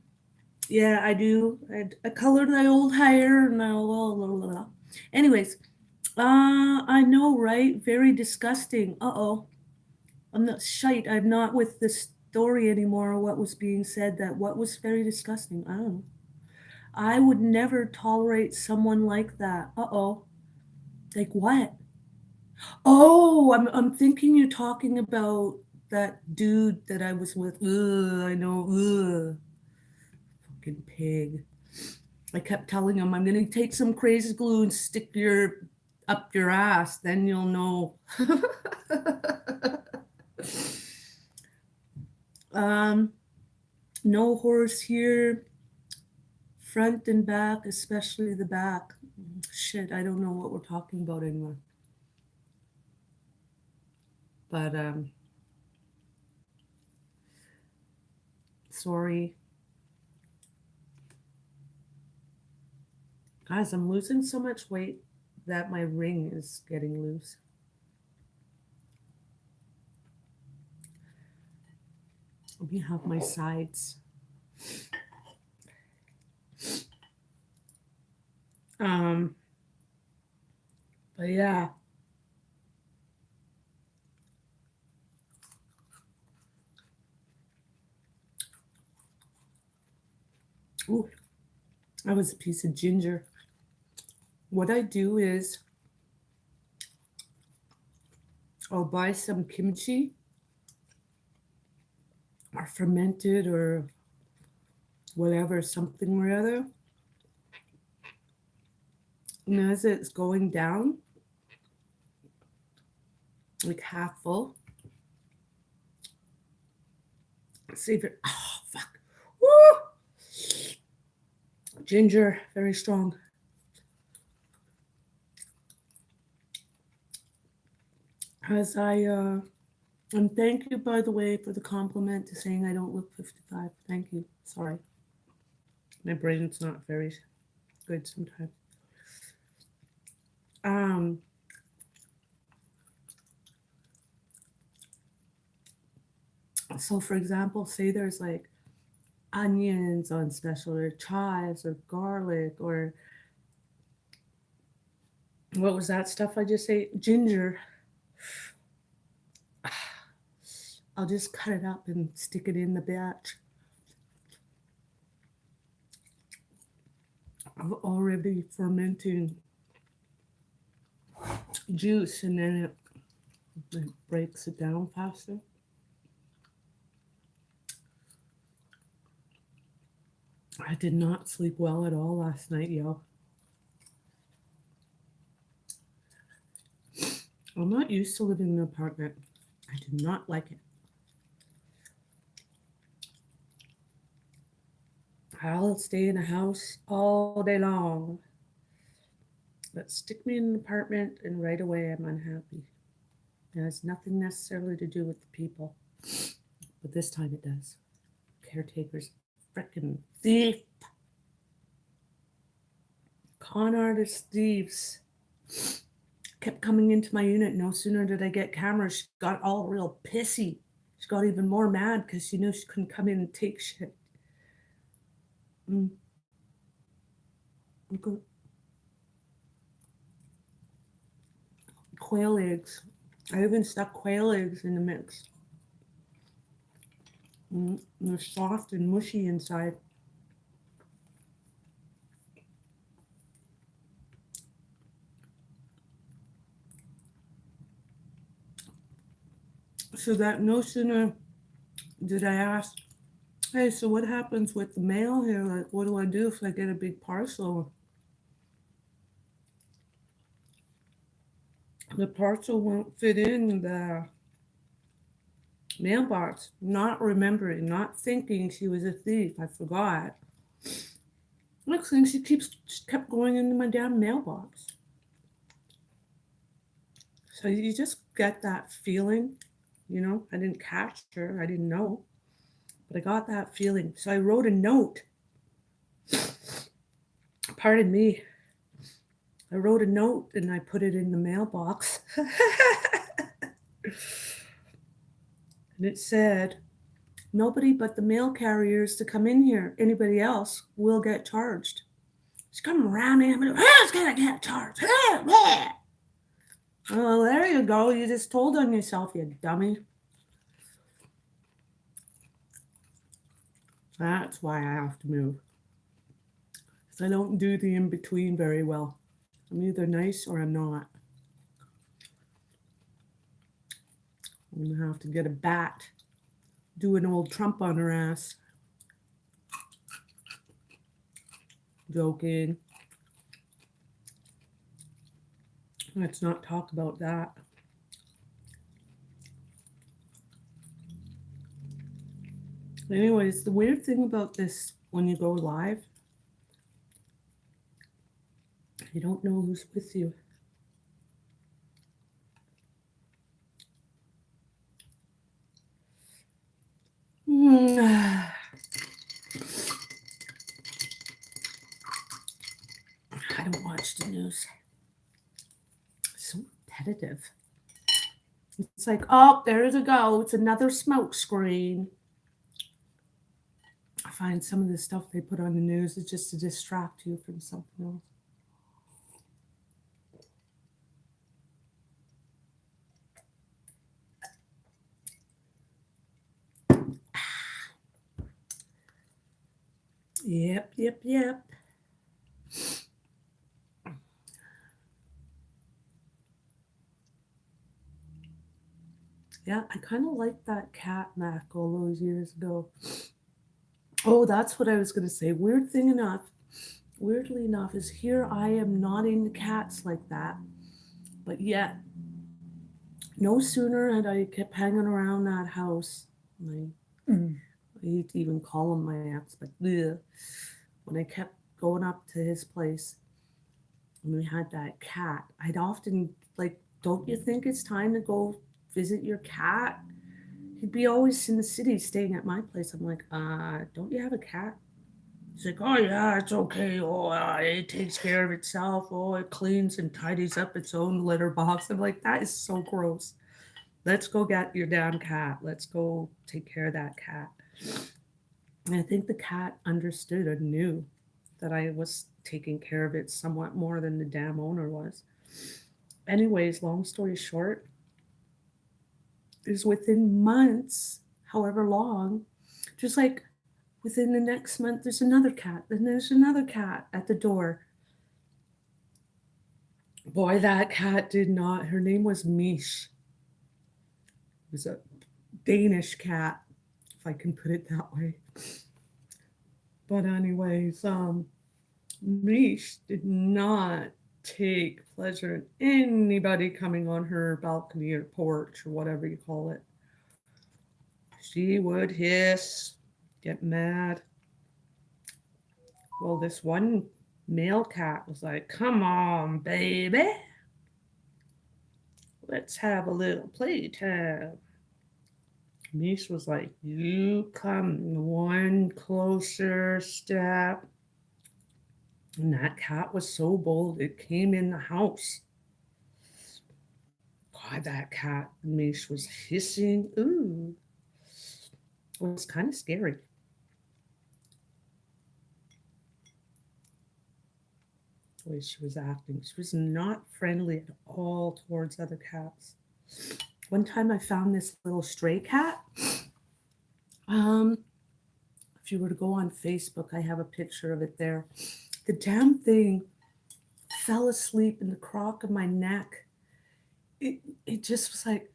yeah, I do. I colored my old hair and blah. Anyways, I know, right? Very disgusting. Uh-oh. I'm not shite. I'm not with the story anymore. What was being said that what was very disgusting. I don't know. I would never tolerate someone like that. Uh-oh. Like what? Oh, I'm thinking you're talking about that dude that I was with. Ugh, I know. Ugh. Fucking pig. I kept telling him I'm gonna take some crazy glue and stick your up your ass, then you'll know. um, no horse here, front and back, especially the back. Shit, I don't know what we're talking about anymore. But sorry, guys, I'm losing so much weight that my ring is getting loose. Let me have my sides. Um, but yeah. Ooh, that was a piece of ginger. What I do is I'll buy some kimchi or fermented or whatever, something or other. And as it's going down, like half full, save it. Oh, fuck. Woo! Ginger, very strong. As and thank you, by the way, for the compliment to saying I don't look 55. Thank you. Sorry. My brain's not very good sometimes. Um, so for example, say there's like onions on special or chives or garlic or what was that stuff I just ate? Ginger. I'll just cut it up and stick it in the batch of already fermenting juice, and then it breaks it down faster. I did not sleep well at all last night, yo. I'm not used to living in an apartment. I do not like it. I'll stay in a house all day long. But stick me in an apartment and right away I'm unhappy. It has nothing necessarily to do with the people. But this time it does. Caretakers, frickin' thief. Con artist thieves kept coming into my unit. No sooner did I get cameras, she got all real pissy. She got even more mad because she knew she couldn't come in and take shit. Mm. Okay. Quail eggs. I even stuck quail eggs in the mix. And they're soft and mushy inside. So that no sooner did I ask, hey, so what happens with the mail here? Like, what do I do if I get a big parcel? The parcel won't fit in the mailbox. Not remembering, not thinking she was a thief. I forgot. Next thing, she kept going into my damn mailbox. So you just get that feeling, you know. I didn't catch her. I didn't know, but I got that feeling. So I wrote a note. Pardon me. I wrote a note and I put it in the mailbox. And it said, Nobody but the mail carriers to come in here. Anybody else will get charged. Just come around me. Who's gonna get charged? Oh, there you go. You just told on yourself, you dummy. That's why I have to move. Because I don't do the in between very well. I'm either nice or I'm not. I'm going to have to get a bat, do an old Trump on her ass. Joking. Let's not talk about that. Anyways, the weird thing about this, when you go live, you don't know who's with you. I don't watch the news. It's so repetitive. It's like, oh, there's a go. It's another smoke screen. I find some of the stuff they put on the news is just to distract you from something else. Yep. Yeah, I kind of liked that cat Mac all those years ago. Oh, that's what I was going to say. Weirdly enough, is here I am not into cats like that. But yet, no sooner had I kept hanging around that house. I hate to even call him my ex, but when I kept going up to his place and we had that cat, I'd often like, don't you think it's time to go visit your cat? He'd be always in the city staying at my place. I'm like, don't you have a cat? He's like, oh yeah, it's okay. Oh, it takes care of itself. Oh, it cleans and tidies up its own litter box. I'm like, that is so gross. Let's go get your damn cat. Let's go take care of that cat. And I think the cat understood and knew that I was taking care of it somewhat more than the damn owner was. Anyways, long story short, is within months, however long, just like within the next month, there's another cat. Then there's another cat at the door. Boy, that cat did not. Her name was Mish. It was a Danish cat, if I can put it that way. But anyways, Mish did not take pleasure in anybody coming on her balcony or porch or whatever you call it. She would hiss, get mad. Well, this one male cat was like, come on, baby. Let's have a little playtime. Mish was like, you come one closer step. And that cat was so bold, it came in the house. God, that cat, Mish, was hissing. Ooh. It was kind of scary. The way she was acting. She was not friendly at all towards other cats. One time I found this little stray cat. If you were to go on Facebook, I have a picture of it there. The damn thing fell asleep in the crock of my neck. It just was like,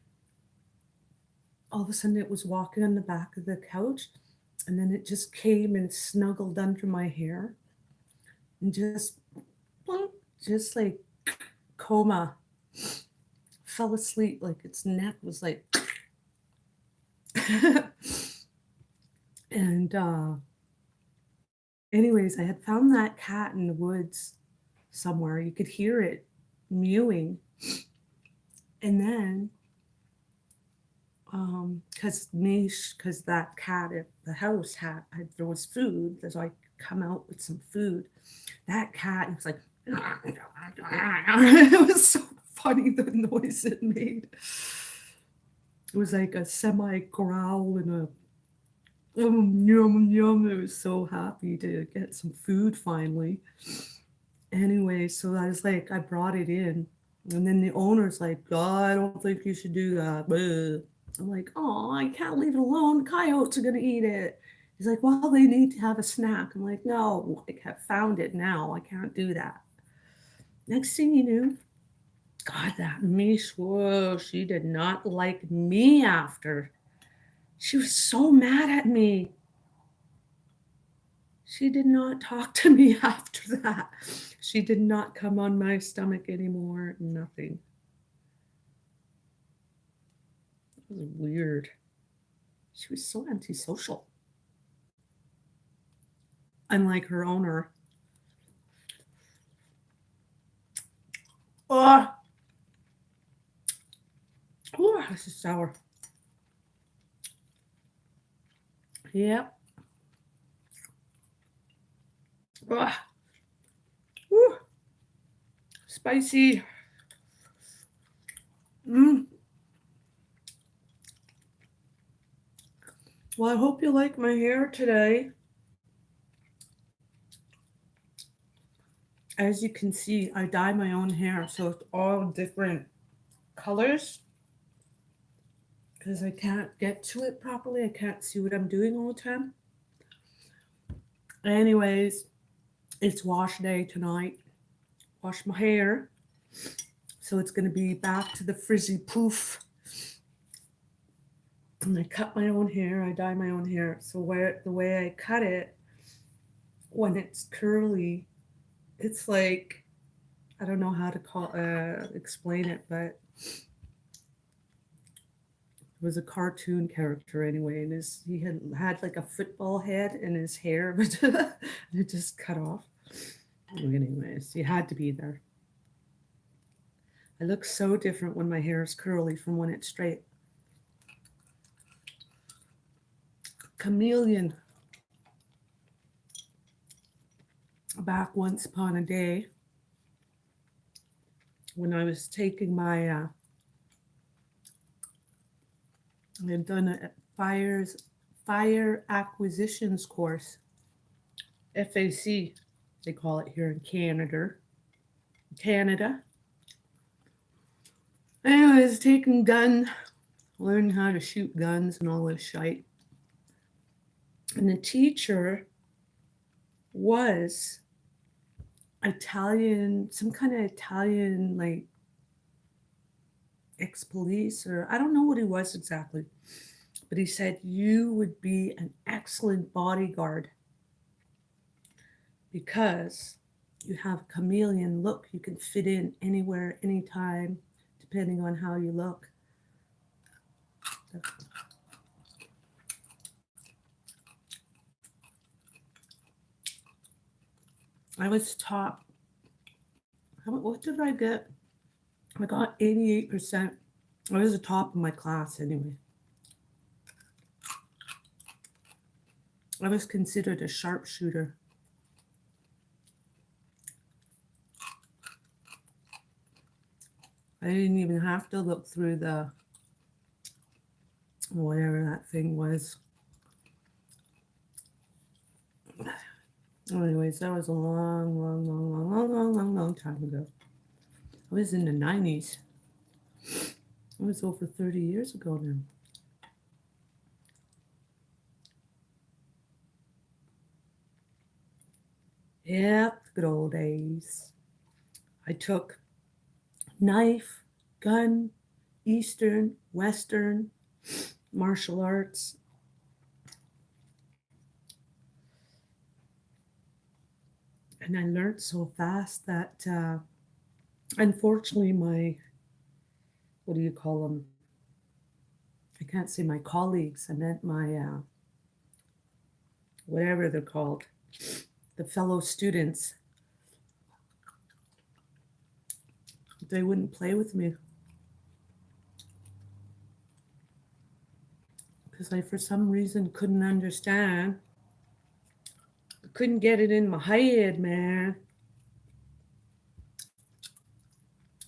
all of a sudden it was walking on the back of the couch, and then it just came and snuggled under my hair and just like coma, fell asleep, like its neck was like and anyways, I had found that cat in the woods somewhere. You could hear it mewing. And then because that cat at the house there was food, so I come out with some food. That cat, it was like it was so funny, the noise it made. It was like a semi growl and a Yum, yum. I was so happy to get some food finally. Anyway, so I was like, I brought it in. And then the owner's like, oh, I don't think you should do that. Bleh. I'm like, oh, I can't leave it alone. Coyotes are going to eat it. He's like, well, they need to have a snack. I'm like, no, I have found it now. I can't do that. Next thing you knew, God, that Mish, whoa, she did not like me after. She was so mad at me. She did not talk to me after that. She did not come on my stomach anymore. Nothing. It was weird. She was so antisocial. Unlike her owner. Oh, oh, this is sour. Yep. Oh, ooh, spicy. Mm. Well, I hope you like my hair today. As you can see, I dye my own hair, so it's all different colors because I can't get to it properly. I can't see what I'm doing all the time. Anyways, it's wash day tonight. Wash my hair. So it's going to be back to the frizzy poof. And I cut my own hair. I dye my own hair. So the way I cut it, when it's curly, it's like, I don't know how to explain it, but it was a cartoon character anyway, and he had like a football head in his hair, but it just cut off. Anyways, you had to be there. I look so different when my hair is curly from when it's straight. Chameleon. Back once upon a day, when I was taking my, I had done a fire acquisitions course, FAC, they call it here in Canada. Anyways, taking learning how to shoot guns and all this shite. And the teacher was Italian, some kind of Italian, like ex-police, or I don't know what he was exactly. But he said, you would be an excellent bodyguard because you have a chameleon look. You can fit in anywhere, anytime, depending on how you look. I was top. What did I get? I got 88%. I was the top of my class anyway. I was considered a sharpshooter. I didn't even have to look through the whatever that thing was. Anyways, that was a long time ago. I was in the 90s. It was over 30 years ago now. Yep, good old days. I took knife, gun, Eastern, Western, martial arts. And I learned so fast that unfortunately what do you call them? I can't say my colleagues. I meant my, whatever they're called, the fellow students. They wouldn't play with me. Because I, for some reason, couldn't understand. I couldn't get it in my head, man.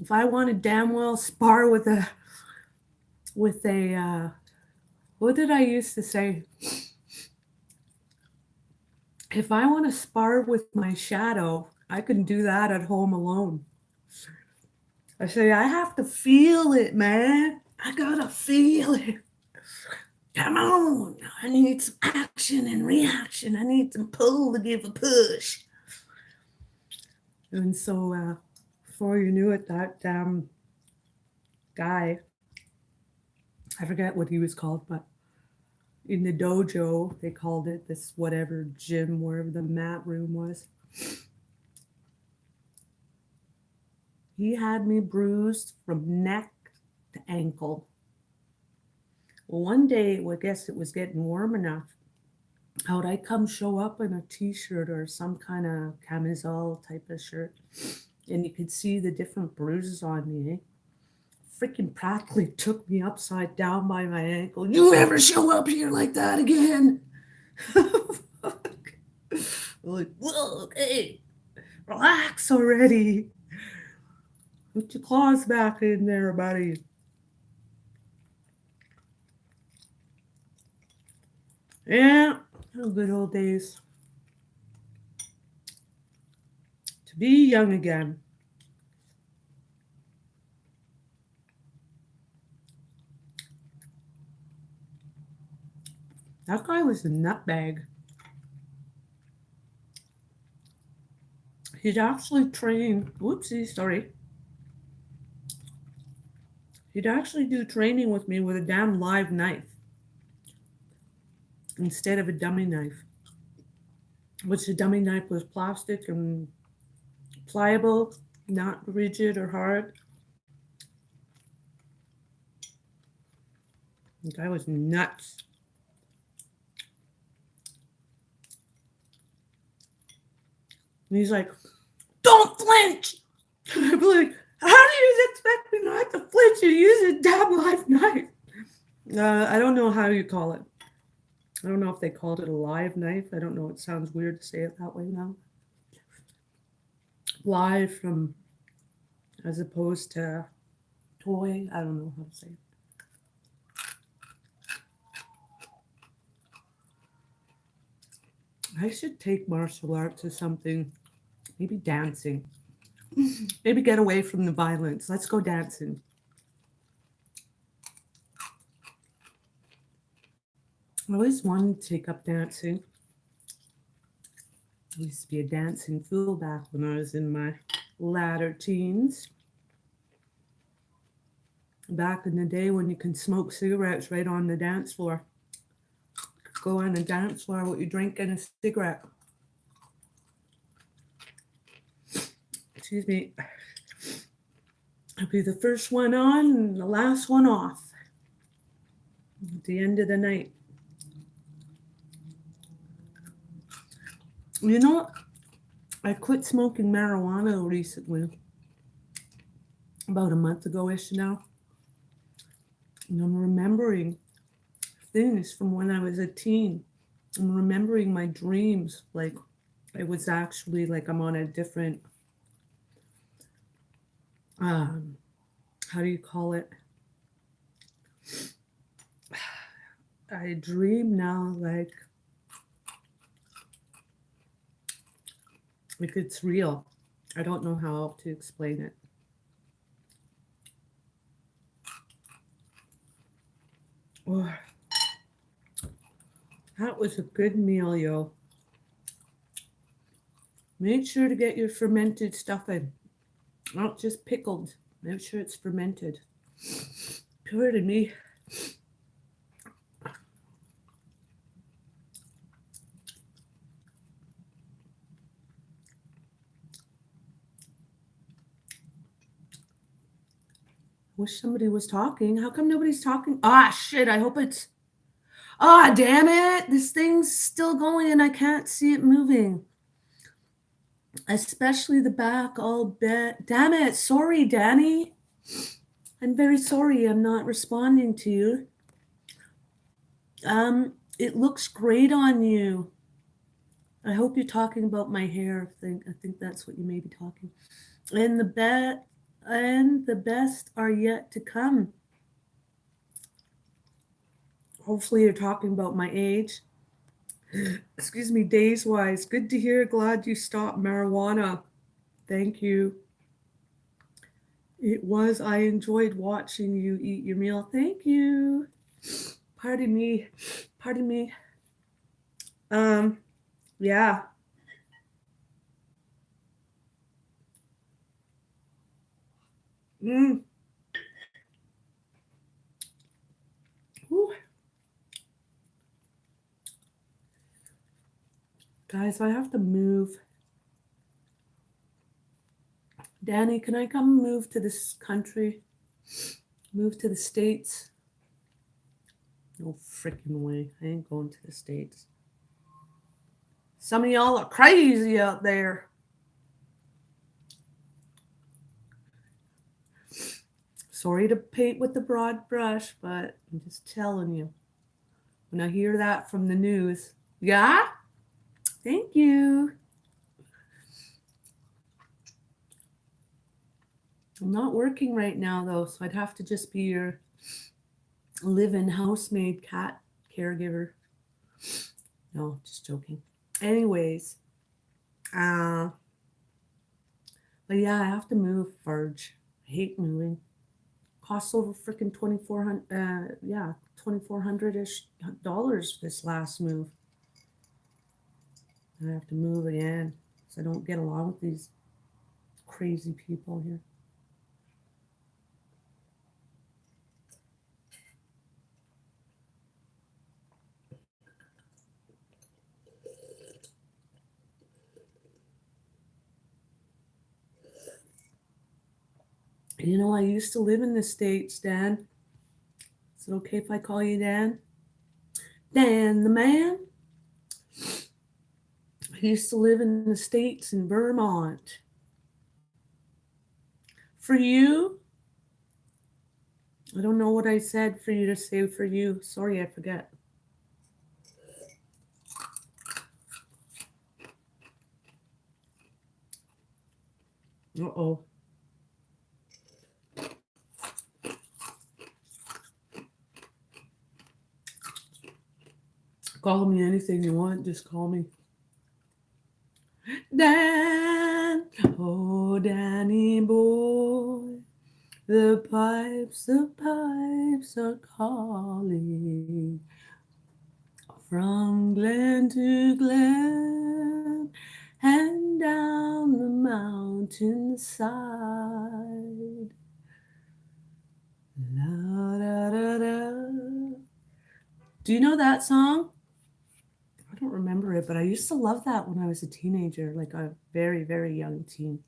If I wanted damn well spar with a, what did I used to say? If I want to spar with my shadow, I can do that at home alone. I say, I have to feel it, man. I gotta feel it. Come on. I need some action and reaction. I need some pull to give a push. And so, before you knew it, that guy, I forget what he was called, but in the dojo, they called it this whatever gym, wherever the mat room was. He had me bruised from neck to ankle. Well, one day, well, I guess it was getting warm enough. How'd I come show up in a t-shirt or some kind of camisole type of shirt? And you could see the different bruises on me. Eh? Freaking practically took me upside down by my ankle. You ever show up here like that again? Like, whoa, okay, relax already. Put your claws back in there, buddy. Yeah, good old days. To be young again. That guy was a nutbag. He'd actually train, whoopsie, sorry. He'd actually do training with me with a damn live knife instead of a dummy knife, which the dummy knife was plastic and pliable, not rigid or hard. The guy was nuts. And he's like, don't flinch! And I'd be like, how do you expect me not to flinch? You use a damn live knife. I don't know how you call it. I don't know if they called it a live knife. I don't know. It sounds weird to say it that way now. Live from, as opposed to toy. I don't know how to say it. I should take martial arts as something, maybe dancing. Maybe get away from the violence. Let's go dancing. I always wanted to take up dancing. I used to be a dancing fool back when I was in my latter teens. Back in the day when you can smoke cigarettes right on the dance floor. Go on the dance floor with your drink and a cigarette. Excuse me. I'll be the first one on and the last one off at the end of the night. You know, I quit smoking marijuana recently, about a month ago-ish now. And I'm remembering things from when I was a teen. I'm remembering my dreams, like it was actually like I'm on a different, how do you call it? I dream now like it's real. I don't know how to explain it. Oh, that was a good meal, yo. Make sure to get your fermented stuff in. Not just pickled. Make sure it's fermented. Pardon me. Wish somebody was talking. How come nobody's talking? Ah, shit. I hope it's. Ah, damn it. This thing's still going and I can't see it moving. Especially the back, I'll bet. Damn it. Sorry, Danny. I'm very sorry I'm not responding to you. It looks great on you. I hope you're talking about my hair. I think that's what you may be talking. And the best are yet to come. Hopefully you're talking about my age. Excuse me, days wise. Good to hear. Glad you stopped marijuana. Thank you. It was. I enjoyed watching you eat your meal. Thank you. Pardon me. Pardon me. Um, yeah. Mm. Whew. Guys, I have to move. Danny, can I come move to this country? Move to the States? No freaking way. I ain't going to the States. Some of y'all are crazy out there. Sorry to paint with the broad brush, but I'm just telling you. When I hear that from the news, yeah? Thank you. I'm not working right now though, so I'd have to just be your live-in housemaid cat caregiver. No, just joking. Anyways, uh, but yeah, I have to move, Fudge. I hate moving. Costs over freaking 2,400. Yeah, $2,400-ish this last move. I have to move again, so I don't get along with these crazy people here. You know, I used to live in the States, Dan. Is it okay if I call you Dan? Dan the man. I used to live in the States in Vermont. For you, I don't know what I said for you to say for you. Sorry, I forget. Uh-oh. Call me anything you want. Just call me Dan. Oh, Danny boy. The pipes are calling from glen to glen and down the mountainside. La, da, da, da. Do you know that song? I don't remember it, but I used to love that when I was a teenager, like a very, very young teen.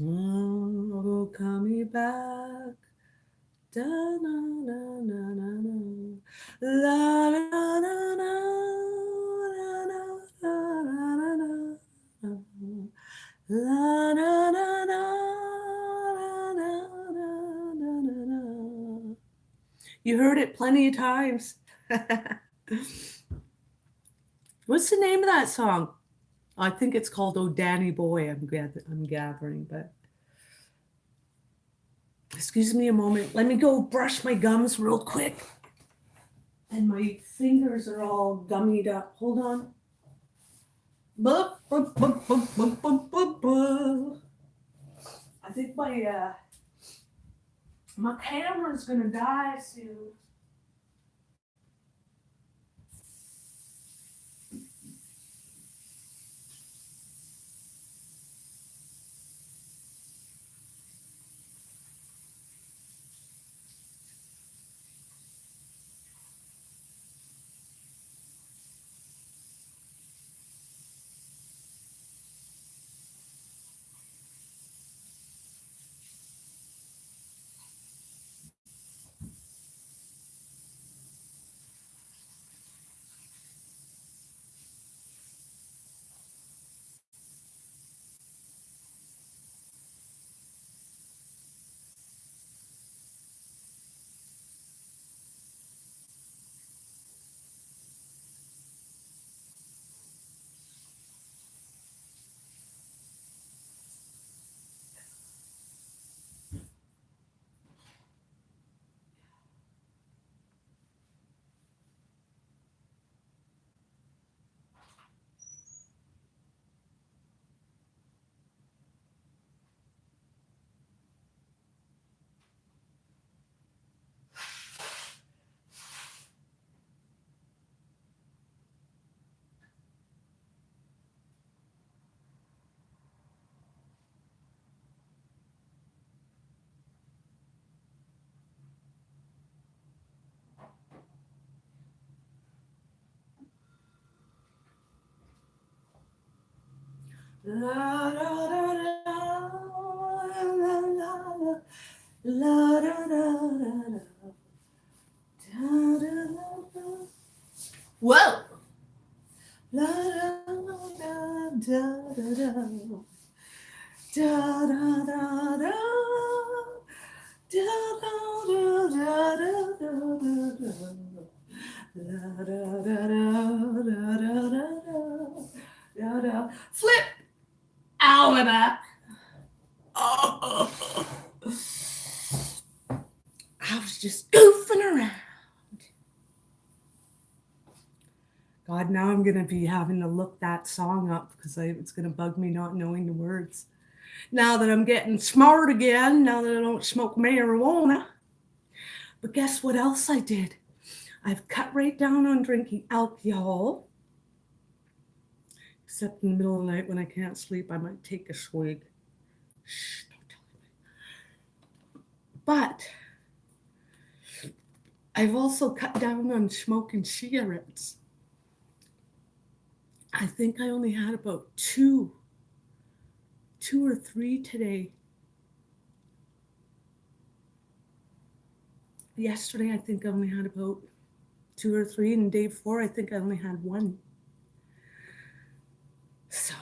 Oh, coming back. Da, na, na, na, na, na. La, la, la, la, la, la, la, la, la. La, na, na, na, la, na, na, na, na, na. You heard it plenty of times. What's the name of that song? I think it's called "Oh Danny Boy." I'm gathering, but excuse me a moment. Let me go brush my gums real quick. And my fingers are all gummied up. Hold on. I think my camera's gonna die soon. La da da da, la la la, la da da da da, da da da. Whoa! La da da da da da, da da da da. Da, da, da, da, da, da, da, da. Da, da, da, da, da, da, da, da. Flip! Ow, my back. Oh. I was just goofing around. God, now I'm going to be having to look that song up because it's going to bug me not knowing the words. Now that I'm getting smart again, now that I don't smoke marijuana. But guess what else I did? I've cut right down on drinking alcohol. Except in the middle of the night when I can't sleep, I might take a swig. Shh, don't tell anybody. But I've also cut down on smoking cigarettes. I think I only had about two or three today. Yesterday, I think I only had about 2 or 3, and day before, I think I only had 1. So,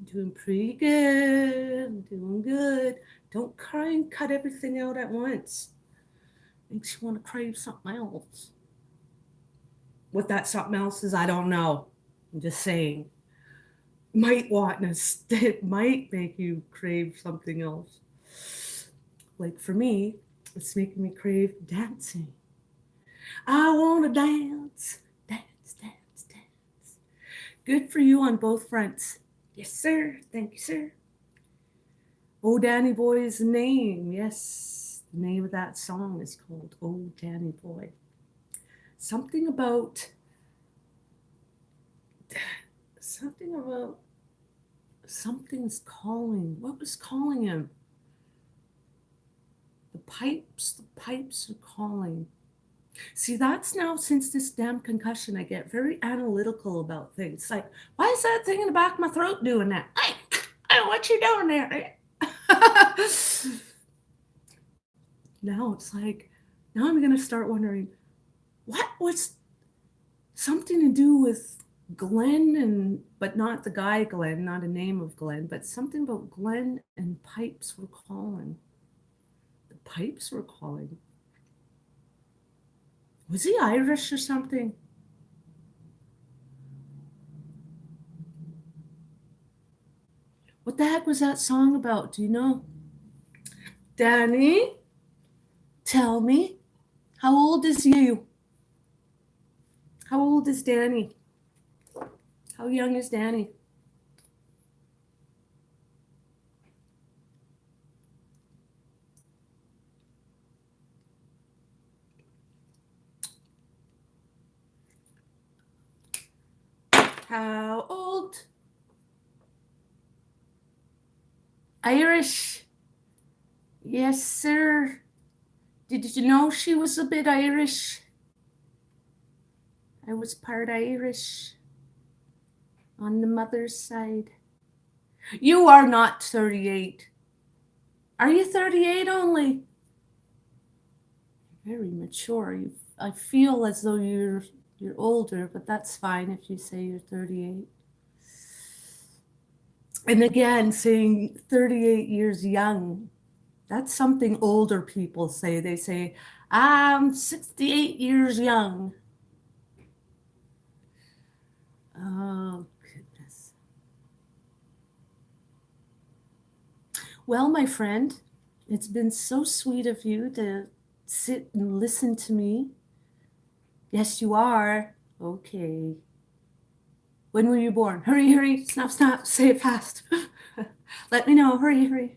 I'm doing pretty good. I'm doing good. Don't try and cut everything out at once. Makes you want to crave something else. What that something else is, I don't know. I'm just saying. It might make you crave something else. Like for me, it's making me crave dancing. I want to dance, dance, dance, dance. Good for you on both fronts. Yes, sir. Thank you, sir. Oh, Danny Boy is the name. Yes, the name of that song is called Oh, Danny Boy. Something about something's calling. What was calling him? The pipes are calling. See, that's now since this damn concussion, I get very analytical about things. Like, why is that thing in the back of my throat doing that? Hey, what you doing there? Now it's like, now I'm going to start wondering, what was something to do with Glenn but not the guy Glenn, not a name of Glenn, but something about Glenn and pipes were calling. The pipes were calling. Was he Irish or something? What the heck was that song about? Do you know? Danny, tell me, how old is you? How old is Danny? How young is Danny? How old? Irish. Yes, sir. Did you know she was a bit Irish? I was part Irish on the mother's side. You are not 38. Are you 38 only? Very mature. I feel as though you're older, but that's fine if you say you're 38. And again, saying 38 years young, that's something older people say. They say, I'm 68 years young. Oh, goodness. Well, my friend, it's been so sweet of you to sit and listen to me. Yes, you are. Okay. When were you born? Hurry, hurry, snap, snap, say it fast. Let me know, hurry, hurry.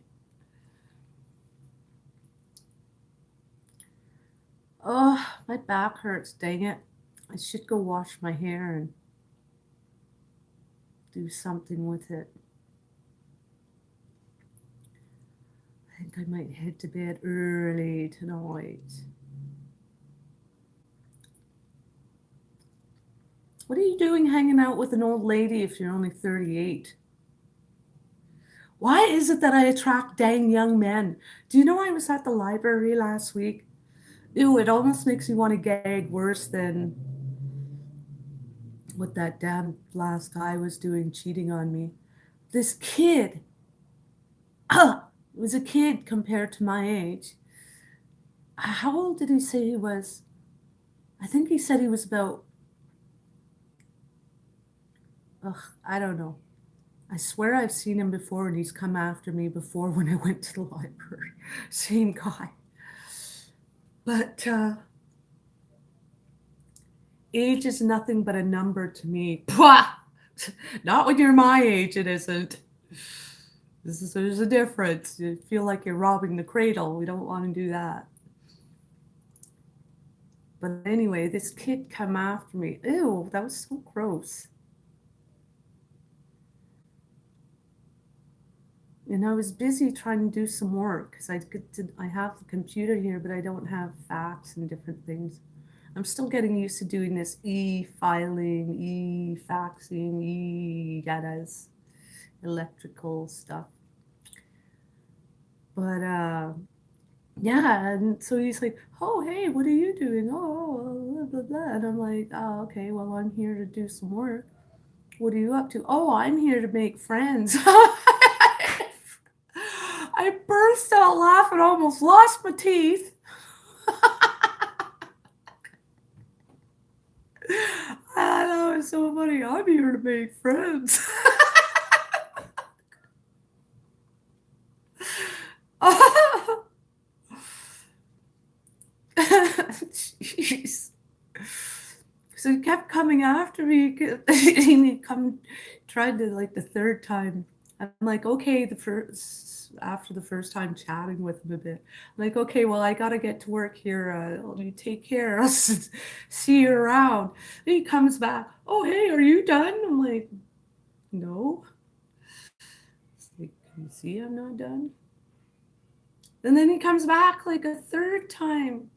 Oh, my back hurts, dang it. I should go wash my hair and do something with it. I think I might head to bed early tonight. What are you doing hanging out with an old lady if you're only 38? Why is it that I attract dang young men? Do you know I was at the library last week? Ew, it almost makes me want to gag worse than what that damn last guy was doing, cheating on me. This kid, was a kid compared to my age. How old did he say he was? I think he said he was about, I don't know. I swear I've seen him before and he's come after me before when I went to the library. Same guy. But age is nothing but a number to me. Pwah! Not when you're my age, it isn't. There's a difference. You feel like you're robbing the cradle. We don't want to do that. But anyway, this kid come after me. Ew, that was so gross. And I was busy trying to do some work because I have the computer here, but I don't have facts and different things. I'm still getting used to doing this e-filing, e-faxing, e-gadas, electrical stuff. But yeah, and so he's like, oh, hey, what are you doing? Oh, blah, blah, blah. And I'm like, oh, okay, well, I'm here to do some work. What are you up to? Oh, I'm here to make friends. I burst out laughing, almost lost my teeth. That was so funny. I'm here to make friends. Jeez. So he kept coming after me. He tried to like the third time. I'm like, okay, after the first time chatting with him a bit, I'm like, okay, well, I gotta get to work here. You take care. I'll see you around. Then he comes back. Oh, hey, are you done? I'm like, no. It's like, can you see I'm not done? And then he comes back like a third time.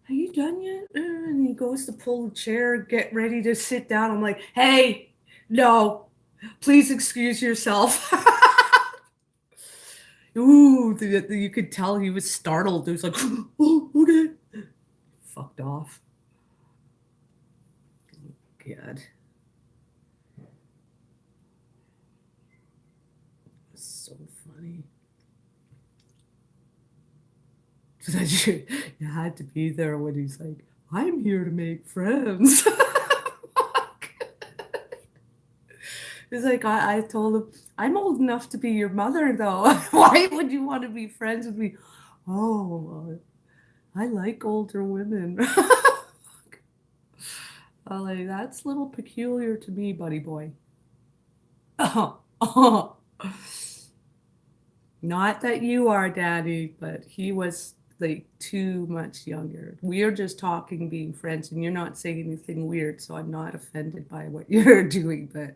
Are you done yet? And he goes to pull the chair, get ready to sit down. I'm like, hey, no, please excuse yourself. Ooh, you could tell he was startled. He was like, oh, okay. Fucked off. God. It's so funny. You had to be there when he's like, I'm here to make friends. It's like I told him, I'm old enough to be your mother, though. Why would you want to be friends with me? Oh, I like older women. Like, that's a little peculiar to me, buddy boy. Not that you are, Daddy, but he was like too much younger. We are just talking, being friends, and you're not saying anything weird, so I'm not offended by what you're doing, but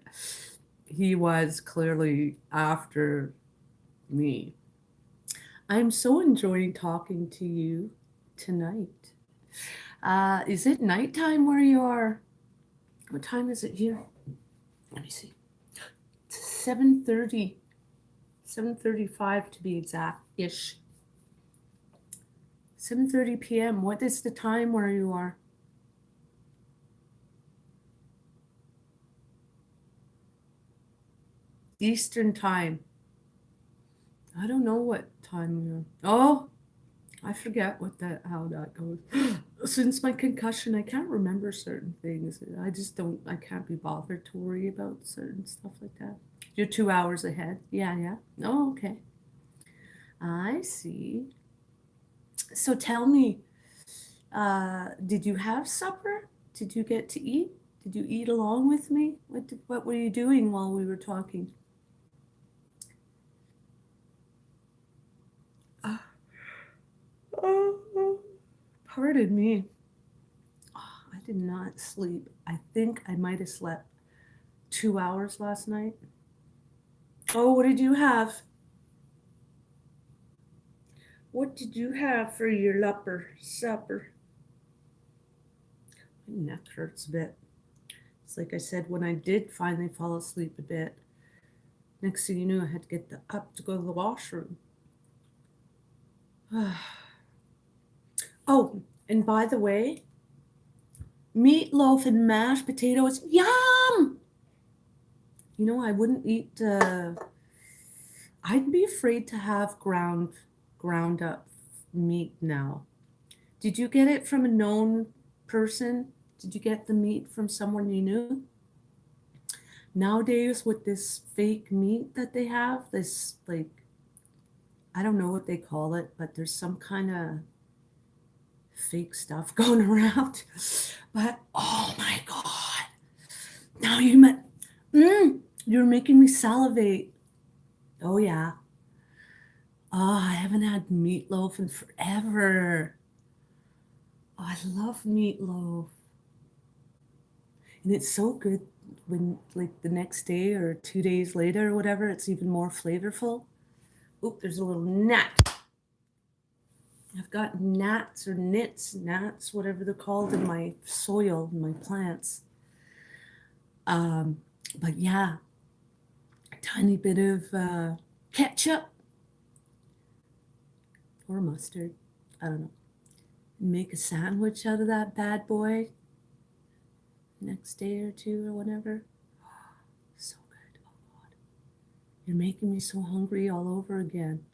he was clearly after me. I'm so enjoying talking to you tonight. Is it nighttime where you are? What time is it here? Let me see. It's 7:30. 7:35 to be exact-ish. 7:30 p.m. What is the time where you are? Eastern time. I don't know what time you're. Oh, I forget how that goes. Since my concussion, I can't remember certain things. I can't be bothered to worry about certain stuff like that. You're 2 hours ahead. Yeah. Oh, okay. I see. So tell me, did you have supper? Did you get to eat? Did you eat along with me? What were you doing while we were talking? Oh, pardon me. Oh, I did not sleep. I think I might have slept 2 hours last night. Oh, what did you have? What did you have for your supper? My neck hurts a bit. It's like I said, when I did finally fall asleep a bit, Next thing you knew, I had to get up to go to the washroom. Oh, and by the way, meatloaf and mashed potatoes, yum! You know, I wouldn't eat. I'd be afraid to have ground up meat now. Did you get it from a known person? Did you get the meat from someone you knew? Nowadays, with this fake meat that they have, this like, I don't know what they call it, but there's some kind of fake stuff going around. But oh my god! Now you're making me salivate. Oh yeah. Oh, I haven't had meatloaf in forever. Oh, I love meatloaf. And it's so good when, like, the next day or 2 days later or whatever, it's even more flavorful. Oop, there's a little gnat. I've got gnats or gnats, whatever they're called, in my soil, in my plants. But yeah, a tiny bit of ketchup or mustard. I don't know. Make a sandwich out of that bad boy next day or two or whatever. So good. Oh God. You're making me so hungry all over again.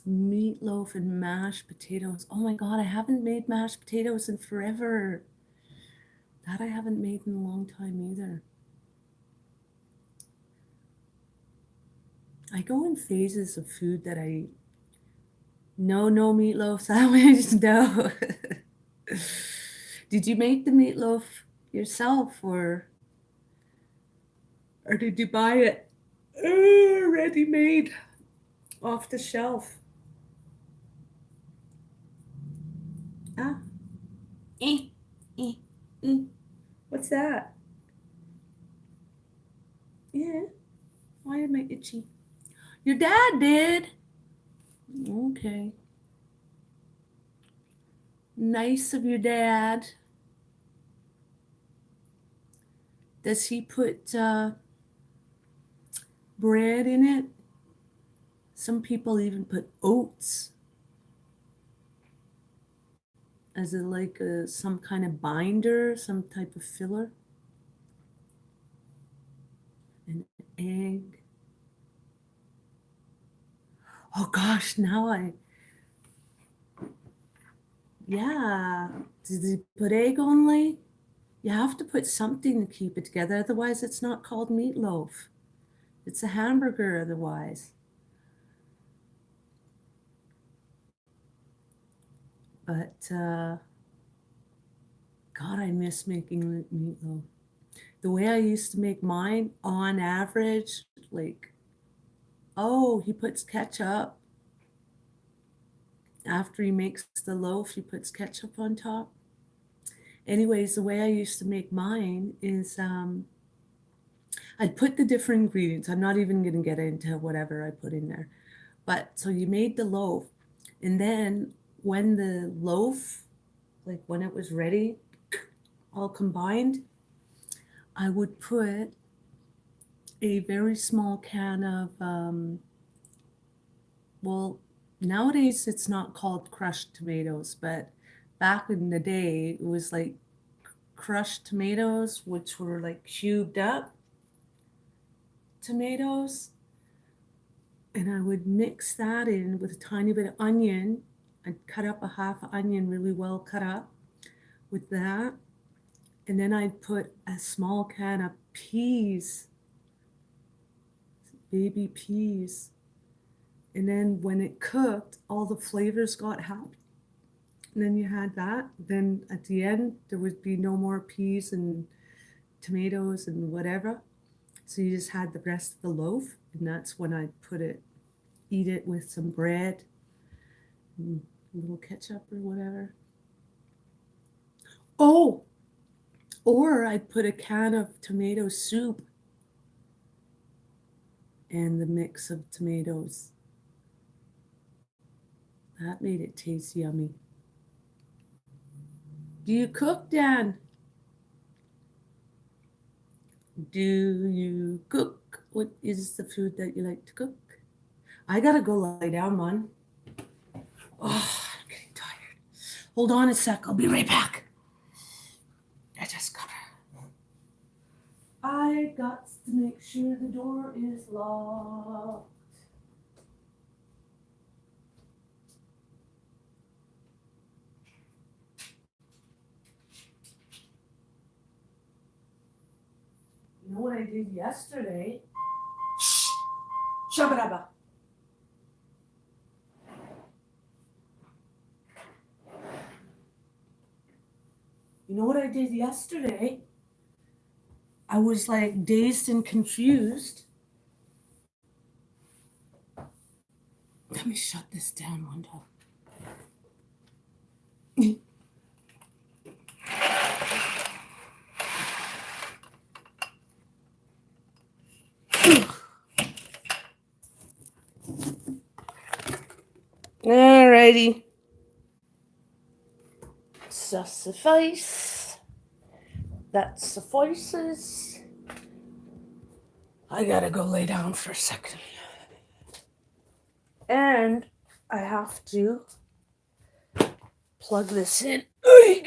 Meatloaf and mashed potatoes. Oh my God, I haven't made mashed potatoes in forever. That I haven't made in a long time either. I go in phases of food that I eat. No meatloaf sandwich, no. Did you make the meatloaf yourself, or did you buy it ready made off the shelf? Ah, eh, eh, eh. What's that? Yeah, why am I itchy? Your dad did. Okay. Nice of your dad. Does he put bread in it? Some people even put oats as some kind of binder, some type of filler. An egg. Oh gosh, yeah. Did he put egg only? You have to put something to keep it together, otherwise it's not called meatloaf. It's a hamburger otherwise. But God, I miss making meatloaf. The way I used to make mine, on average, like, oh, he puts ketchup. After he makes the loaf, he puts ketchup on top. Anyways, the way I used to make mine is I'd put the different ingredients. I'm not even going to get into whatever I put in there. But so you made the loaf, and then when the loaf, like when it was ready, all combined, I would put a very small can of, well, nowadays it's not called crushed tomatoes, but back in the day it was like crushed tomatoes, which were like cubed up tomatoes. And I would mix that in with a tiny bit of onion. I'd cut up a half onion really well cut up with that. And then I'd put a small can of peas, baby peas. And then when it cooked, all the flavors got happy. And then you had that. Then at the end, there would be no more peas and tomatoes and whatever. So you just had the rest of the loaf. And that's when I eat it with some bread and a little ketchup or whatever. Oh, or I'd put a can of tomato soup and the mix of tomatoes. That made it taste yummy. Do you cook, Dan? Do you cook? What is the food that you like to cook? I gotta go lie down, man. Oh, I'm getting tired. Hold on a sec. I'll be right back. I just gotta. I got to make sure the door is locked. You know what I did yesterday? Shh! Shabba. You know what I did yesterday? I was like dazed and confused. Let me shut this down one time. Alrighty. Ça suffice. That suffices. I gotta go lay down for a second. And I have to plug this in. Oh,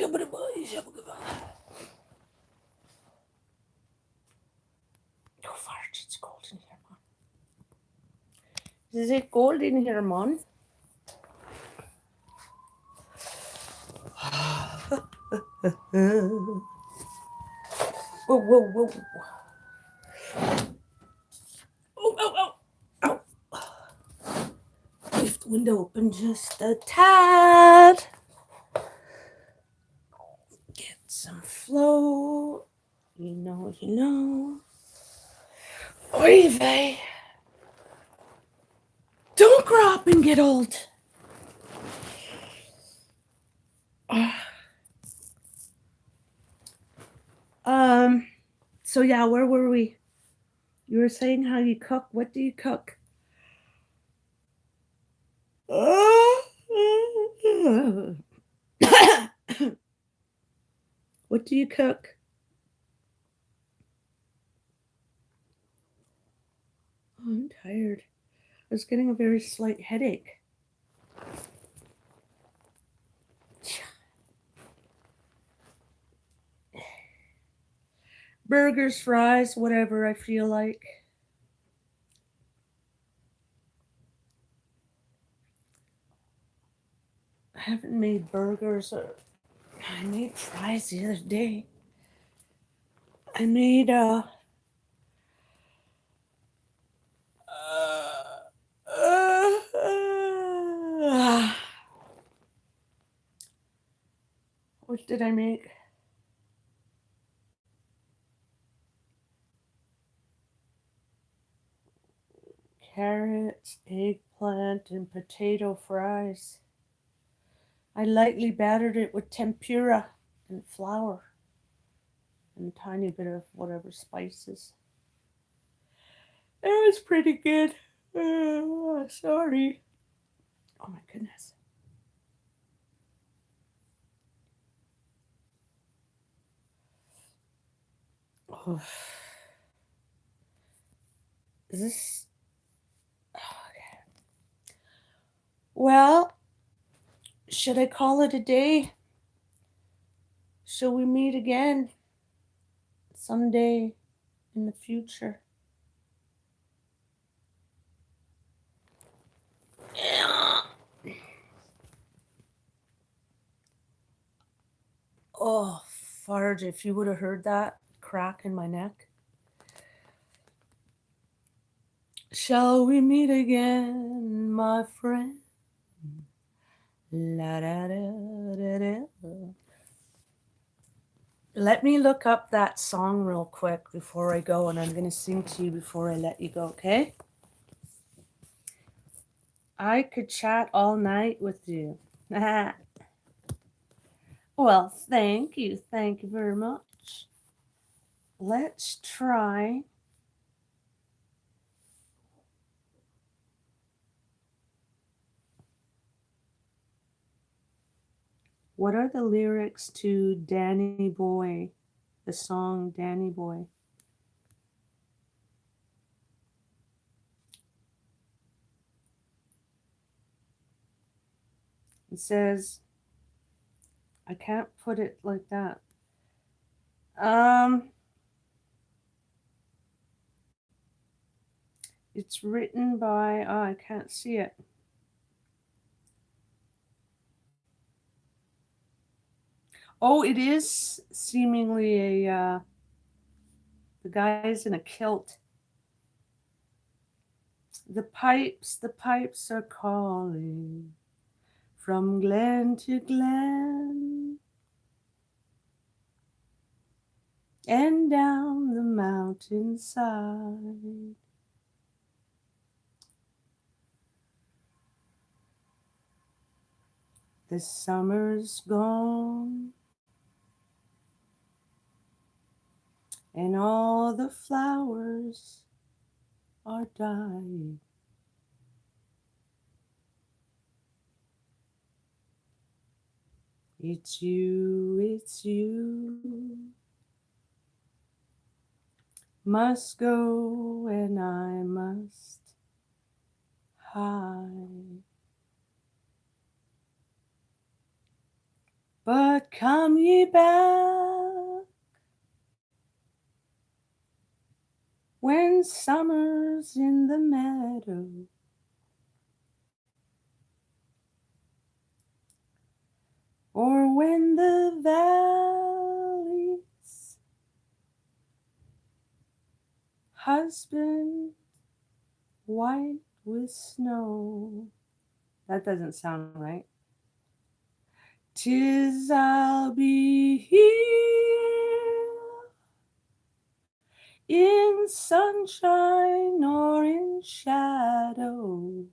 fart, it's cold in here, man. Is it cold in here, man? Whoa. Oh. Leave the window open just a tad. Get some flow. You know. Oy vey. Don't grow up and get old. So yeah, where were we? You were saying how you cook. What do you cook? What do you cook? Oh, I'm tired. I was getting a very slight headache. Burgers, fries, whatever I feel like. I haven't made burgers or I made fries the other day. I made what did I make? Carrots, eggplant, and potato fries. I lightly battered it with tempura and flour and a tiny bit of whatever spices. It was pretty good. Sorry. Oh my goodness. Oh. Is this. Okay. Well, should I call it a day? Shall we meet again someday in the future? Oh, fart, if you would have heard that crack in my neck. Shall we meet again, my friend? La da da da da. Let me look up that song real quick before I go, and I'm going to sing to you before I let you go, okay? I could chat all night with you. Well, thank you. Thank you very much. Let's try. What are the lyrics to Danny Boy, the song Danny Boy? It says, I can't put it like that. Um, it's written by, oh, I can't see it. Oh, it is seemingly the guy's in a kilt. The pipes are calling from glen to glen and down the mountainside. The summer's gone and all the flowers are dying. It's you, must go and I must hide. But come ye back when summer's in the meadow, or when the valley's husband white with snow. That doesn't sound right. 'Tis I'll be here in sunshine or in shadow.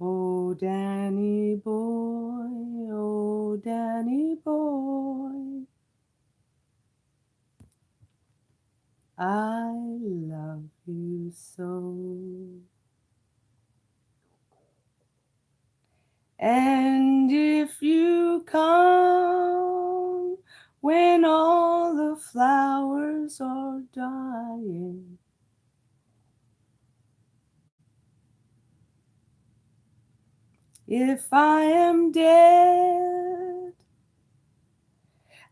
Oh, Danny boy, oh, Danny boy, I love you so. And if you come when all the flowers are dying, if I am dead,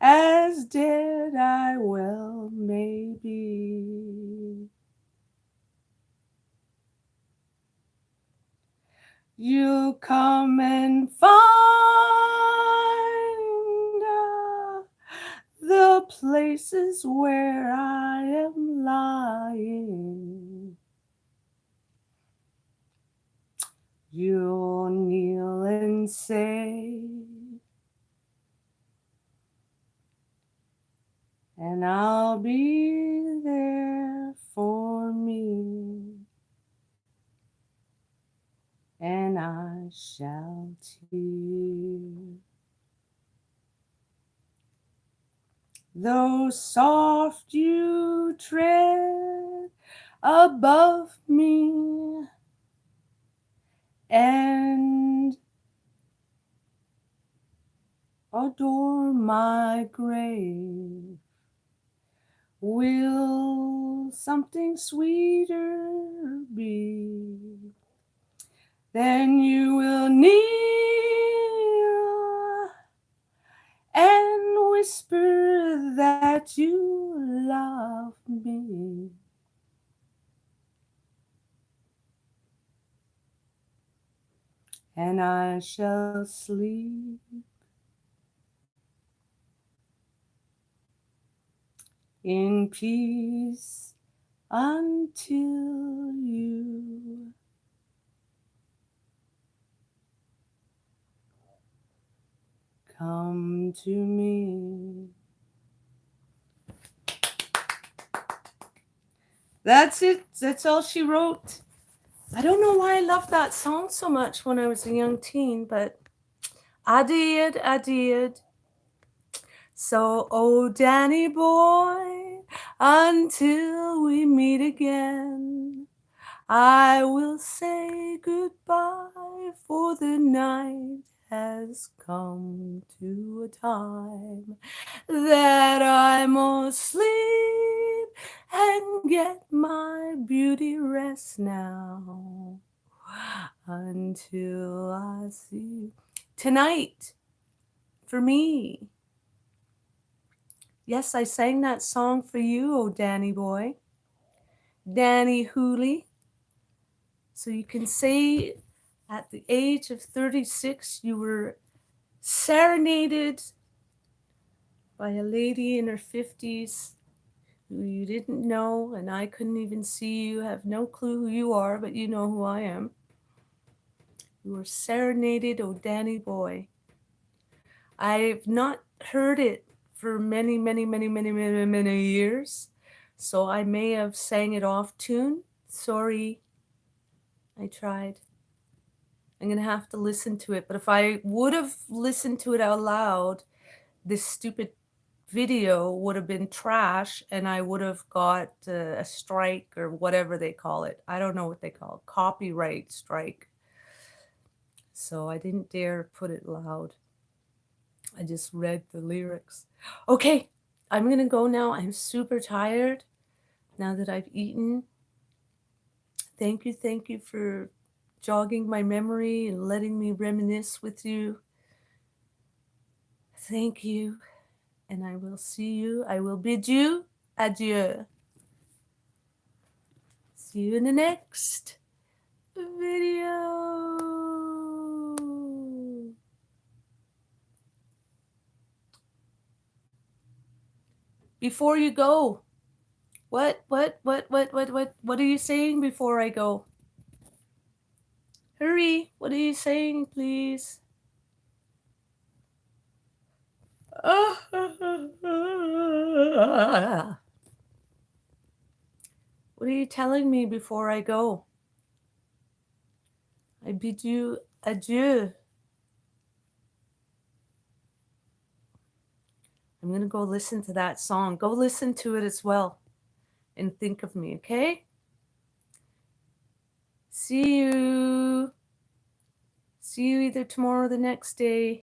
as dead I well may be, you'll come and find the places where I am lying. You'll kneel and say, and I'll be there for me, and I shall tear. Though soft you tread above me, and adore my grave, will something sweeter be? Then you will kneel and whisper that you love me, and I shall sleep in peace until you come to me. That's it. That's all she wrote. I don't know why I loved that song so much when I was a young teen, but I did. I did. So, oh, Danny boy, until we meet again, I will say goodbye, for the night has come to a time that I must sleep and get my beauty rest now. until I see you. Tonight, for me. Yes, I sang that song for you, oh Danny boy. Danny Hooley. So you can say at the age of 36, you were serenaded by a lady in her 50s who you didn't know, and I couldn't even see you, have no clue who you are, but you know who I am. You were serenaded, oh Danny boy. I've not heard it for many, many, many, many, many, many years, so I may have sang it off tune. Sorry, I tried. I'm going to have to listen to it, but if I would have listened to it out loud, this stupid video would have been trash and I would have got a strike or whatever they call it. I don't know what they call it, copyright strike. So I didn't dare put it loud. I just read the lyrics. Okay, I'm gonna go now. I'm super tired now that I've eaten. Thank you for jogging my memory and letting me reminisce with you. Thank you. And I will see you. I will bid you adieu. See you in the next video. Before you go, what are you saying before I go? Hurry, what are you saying, please? What are you telling me before I go? I bid you adieu. I'm going to go listen to that song. Go listen to it as well and think of me, okay? See you. See you either tomorrow or the next day.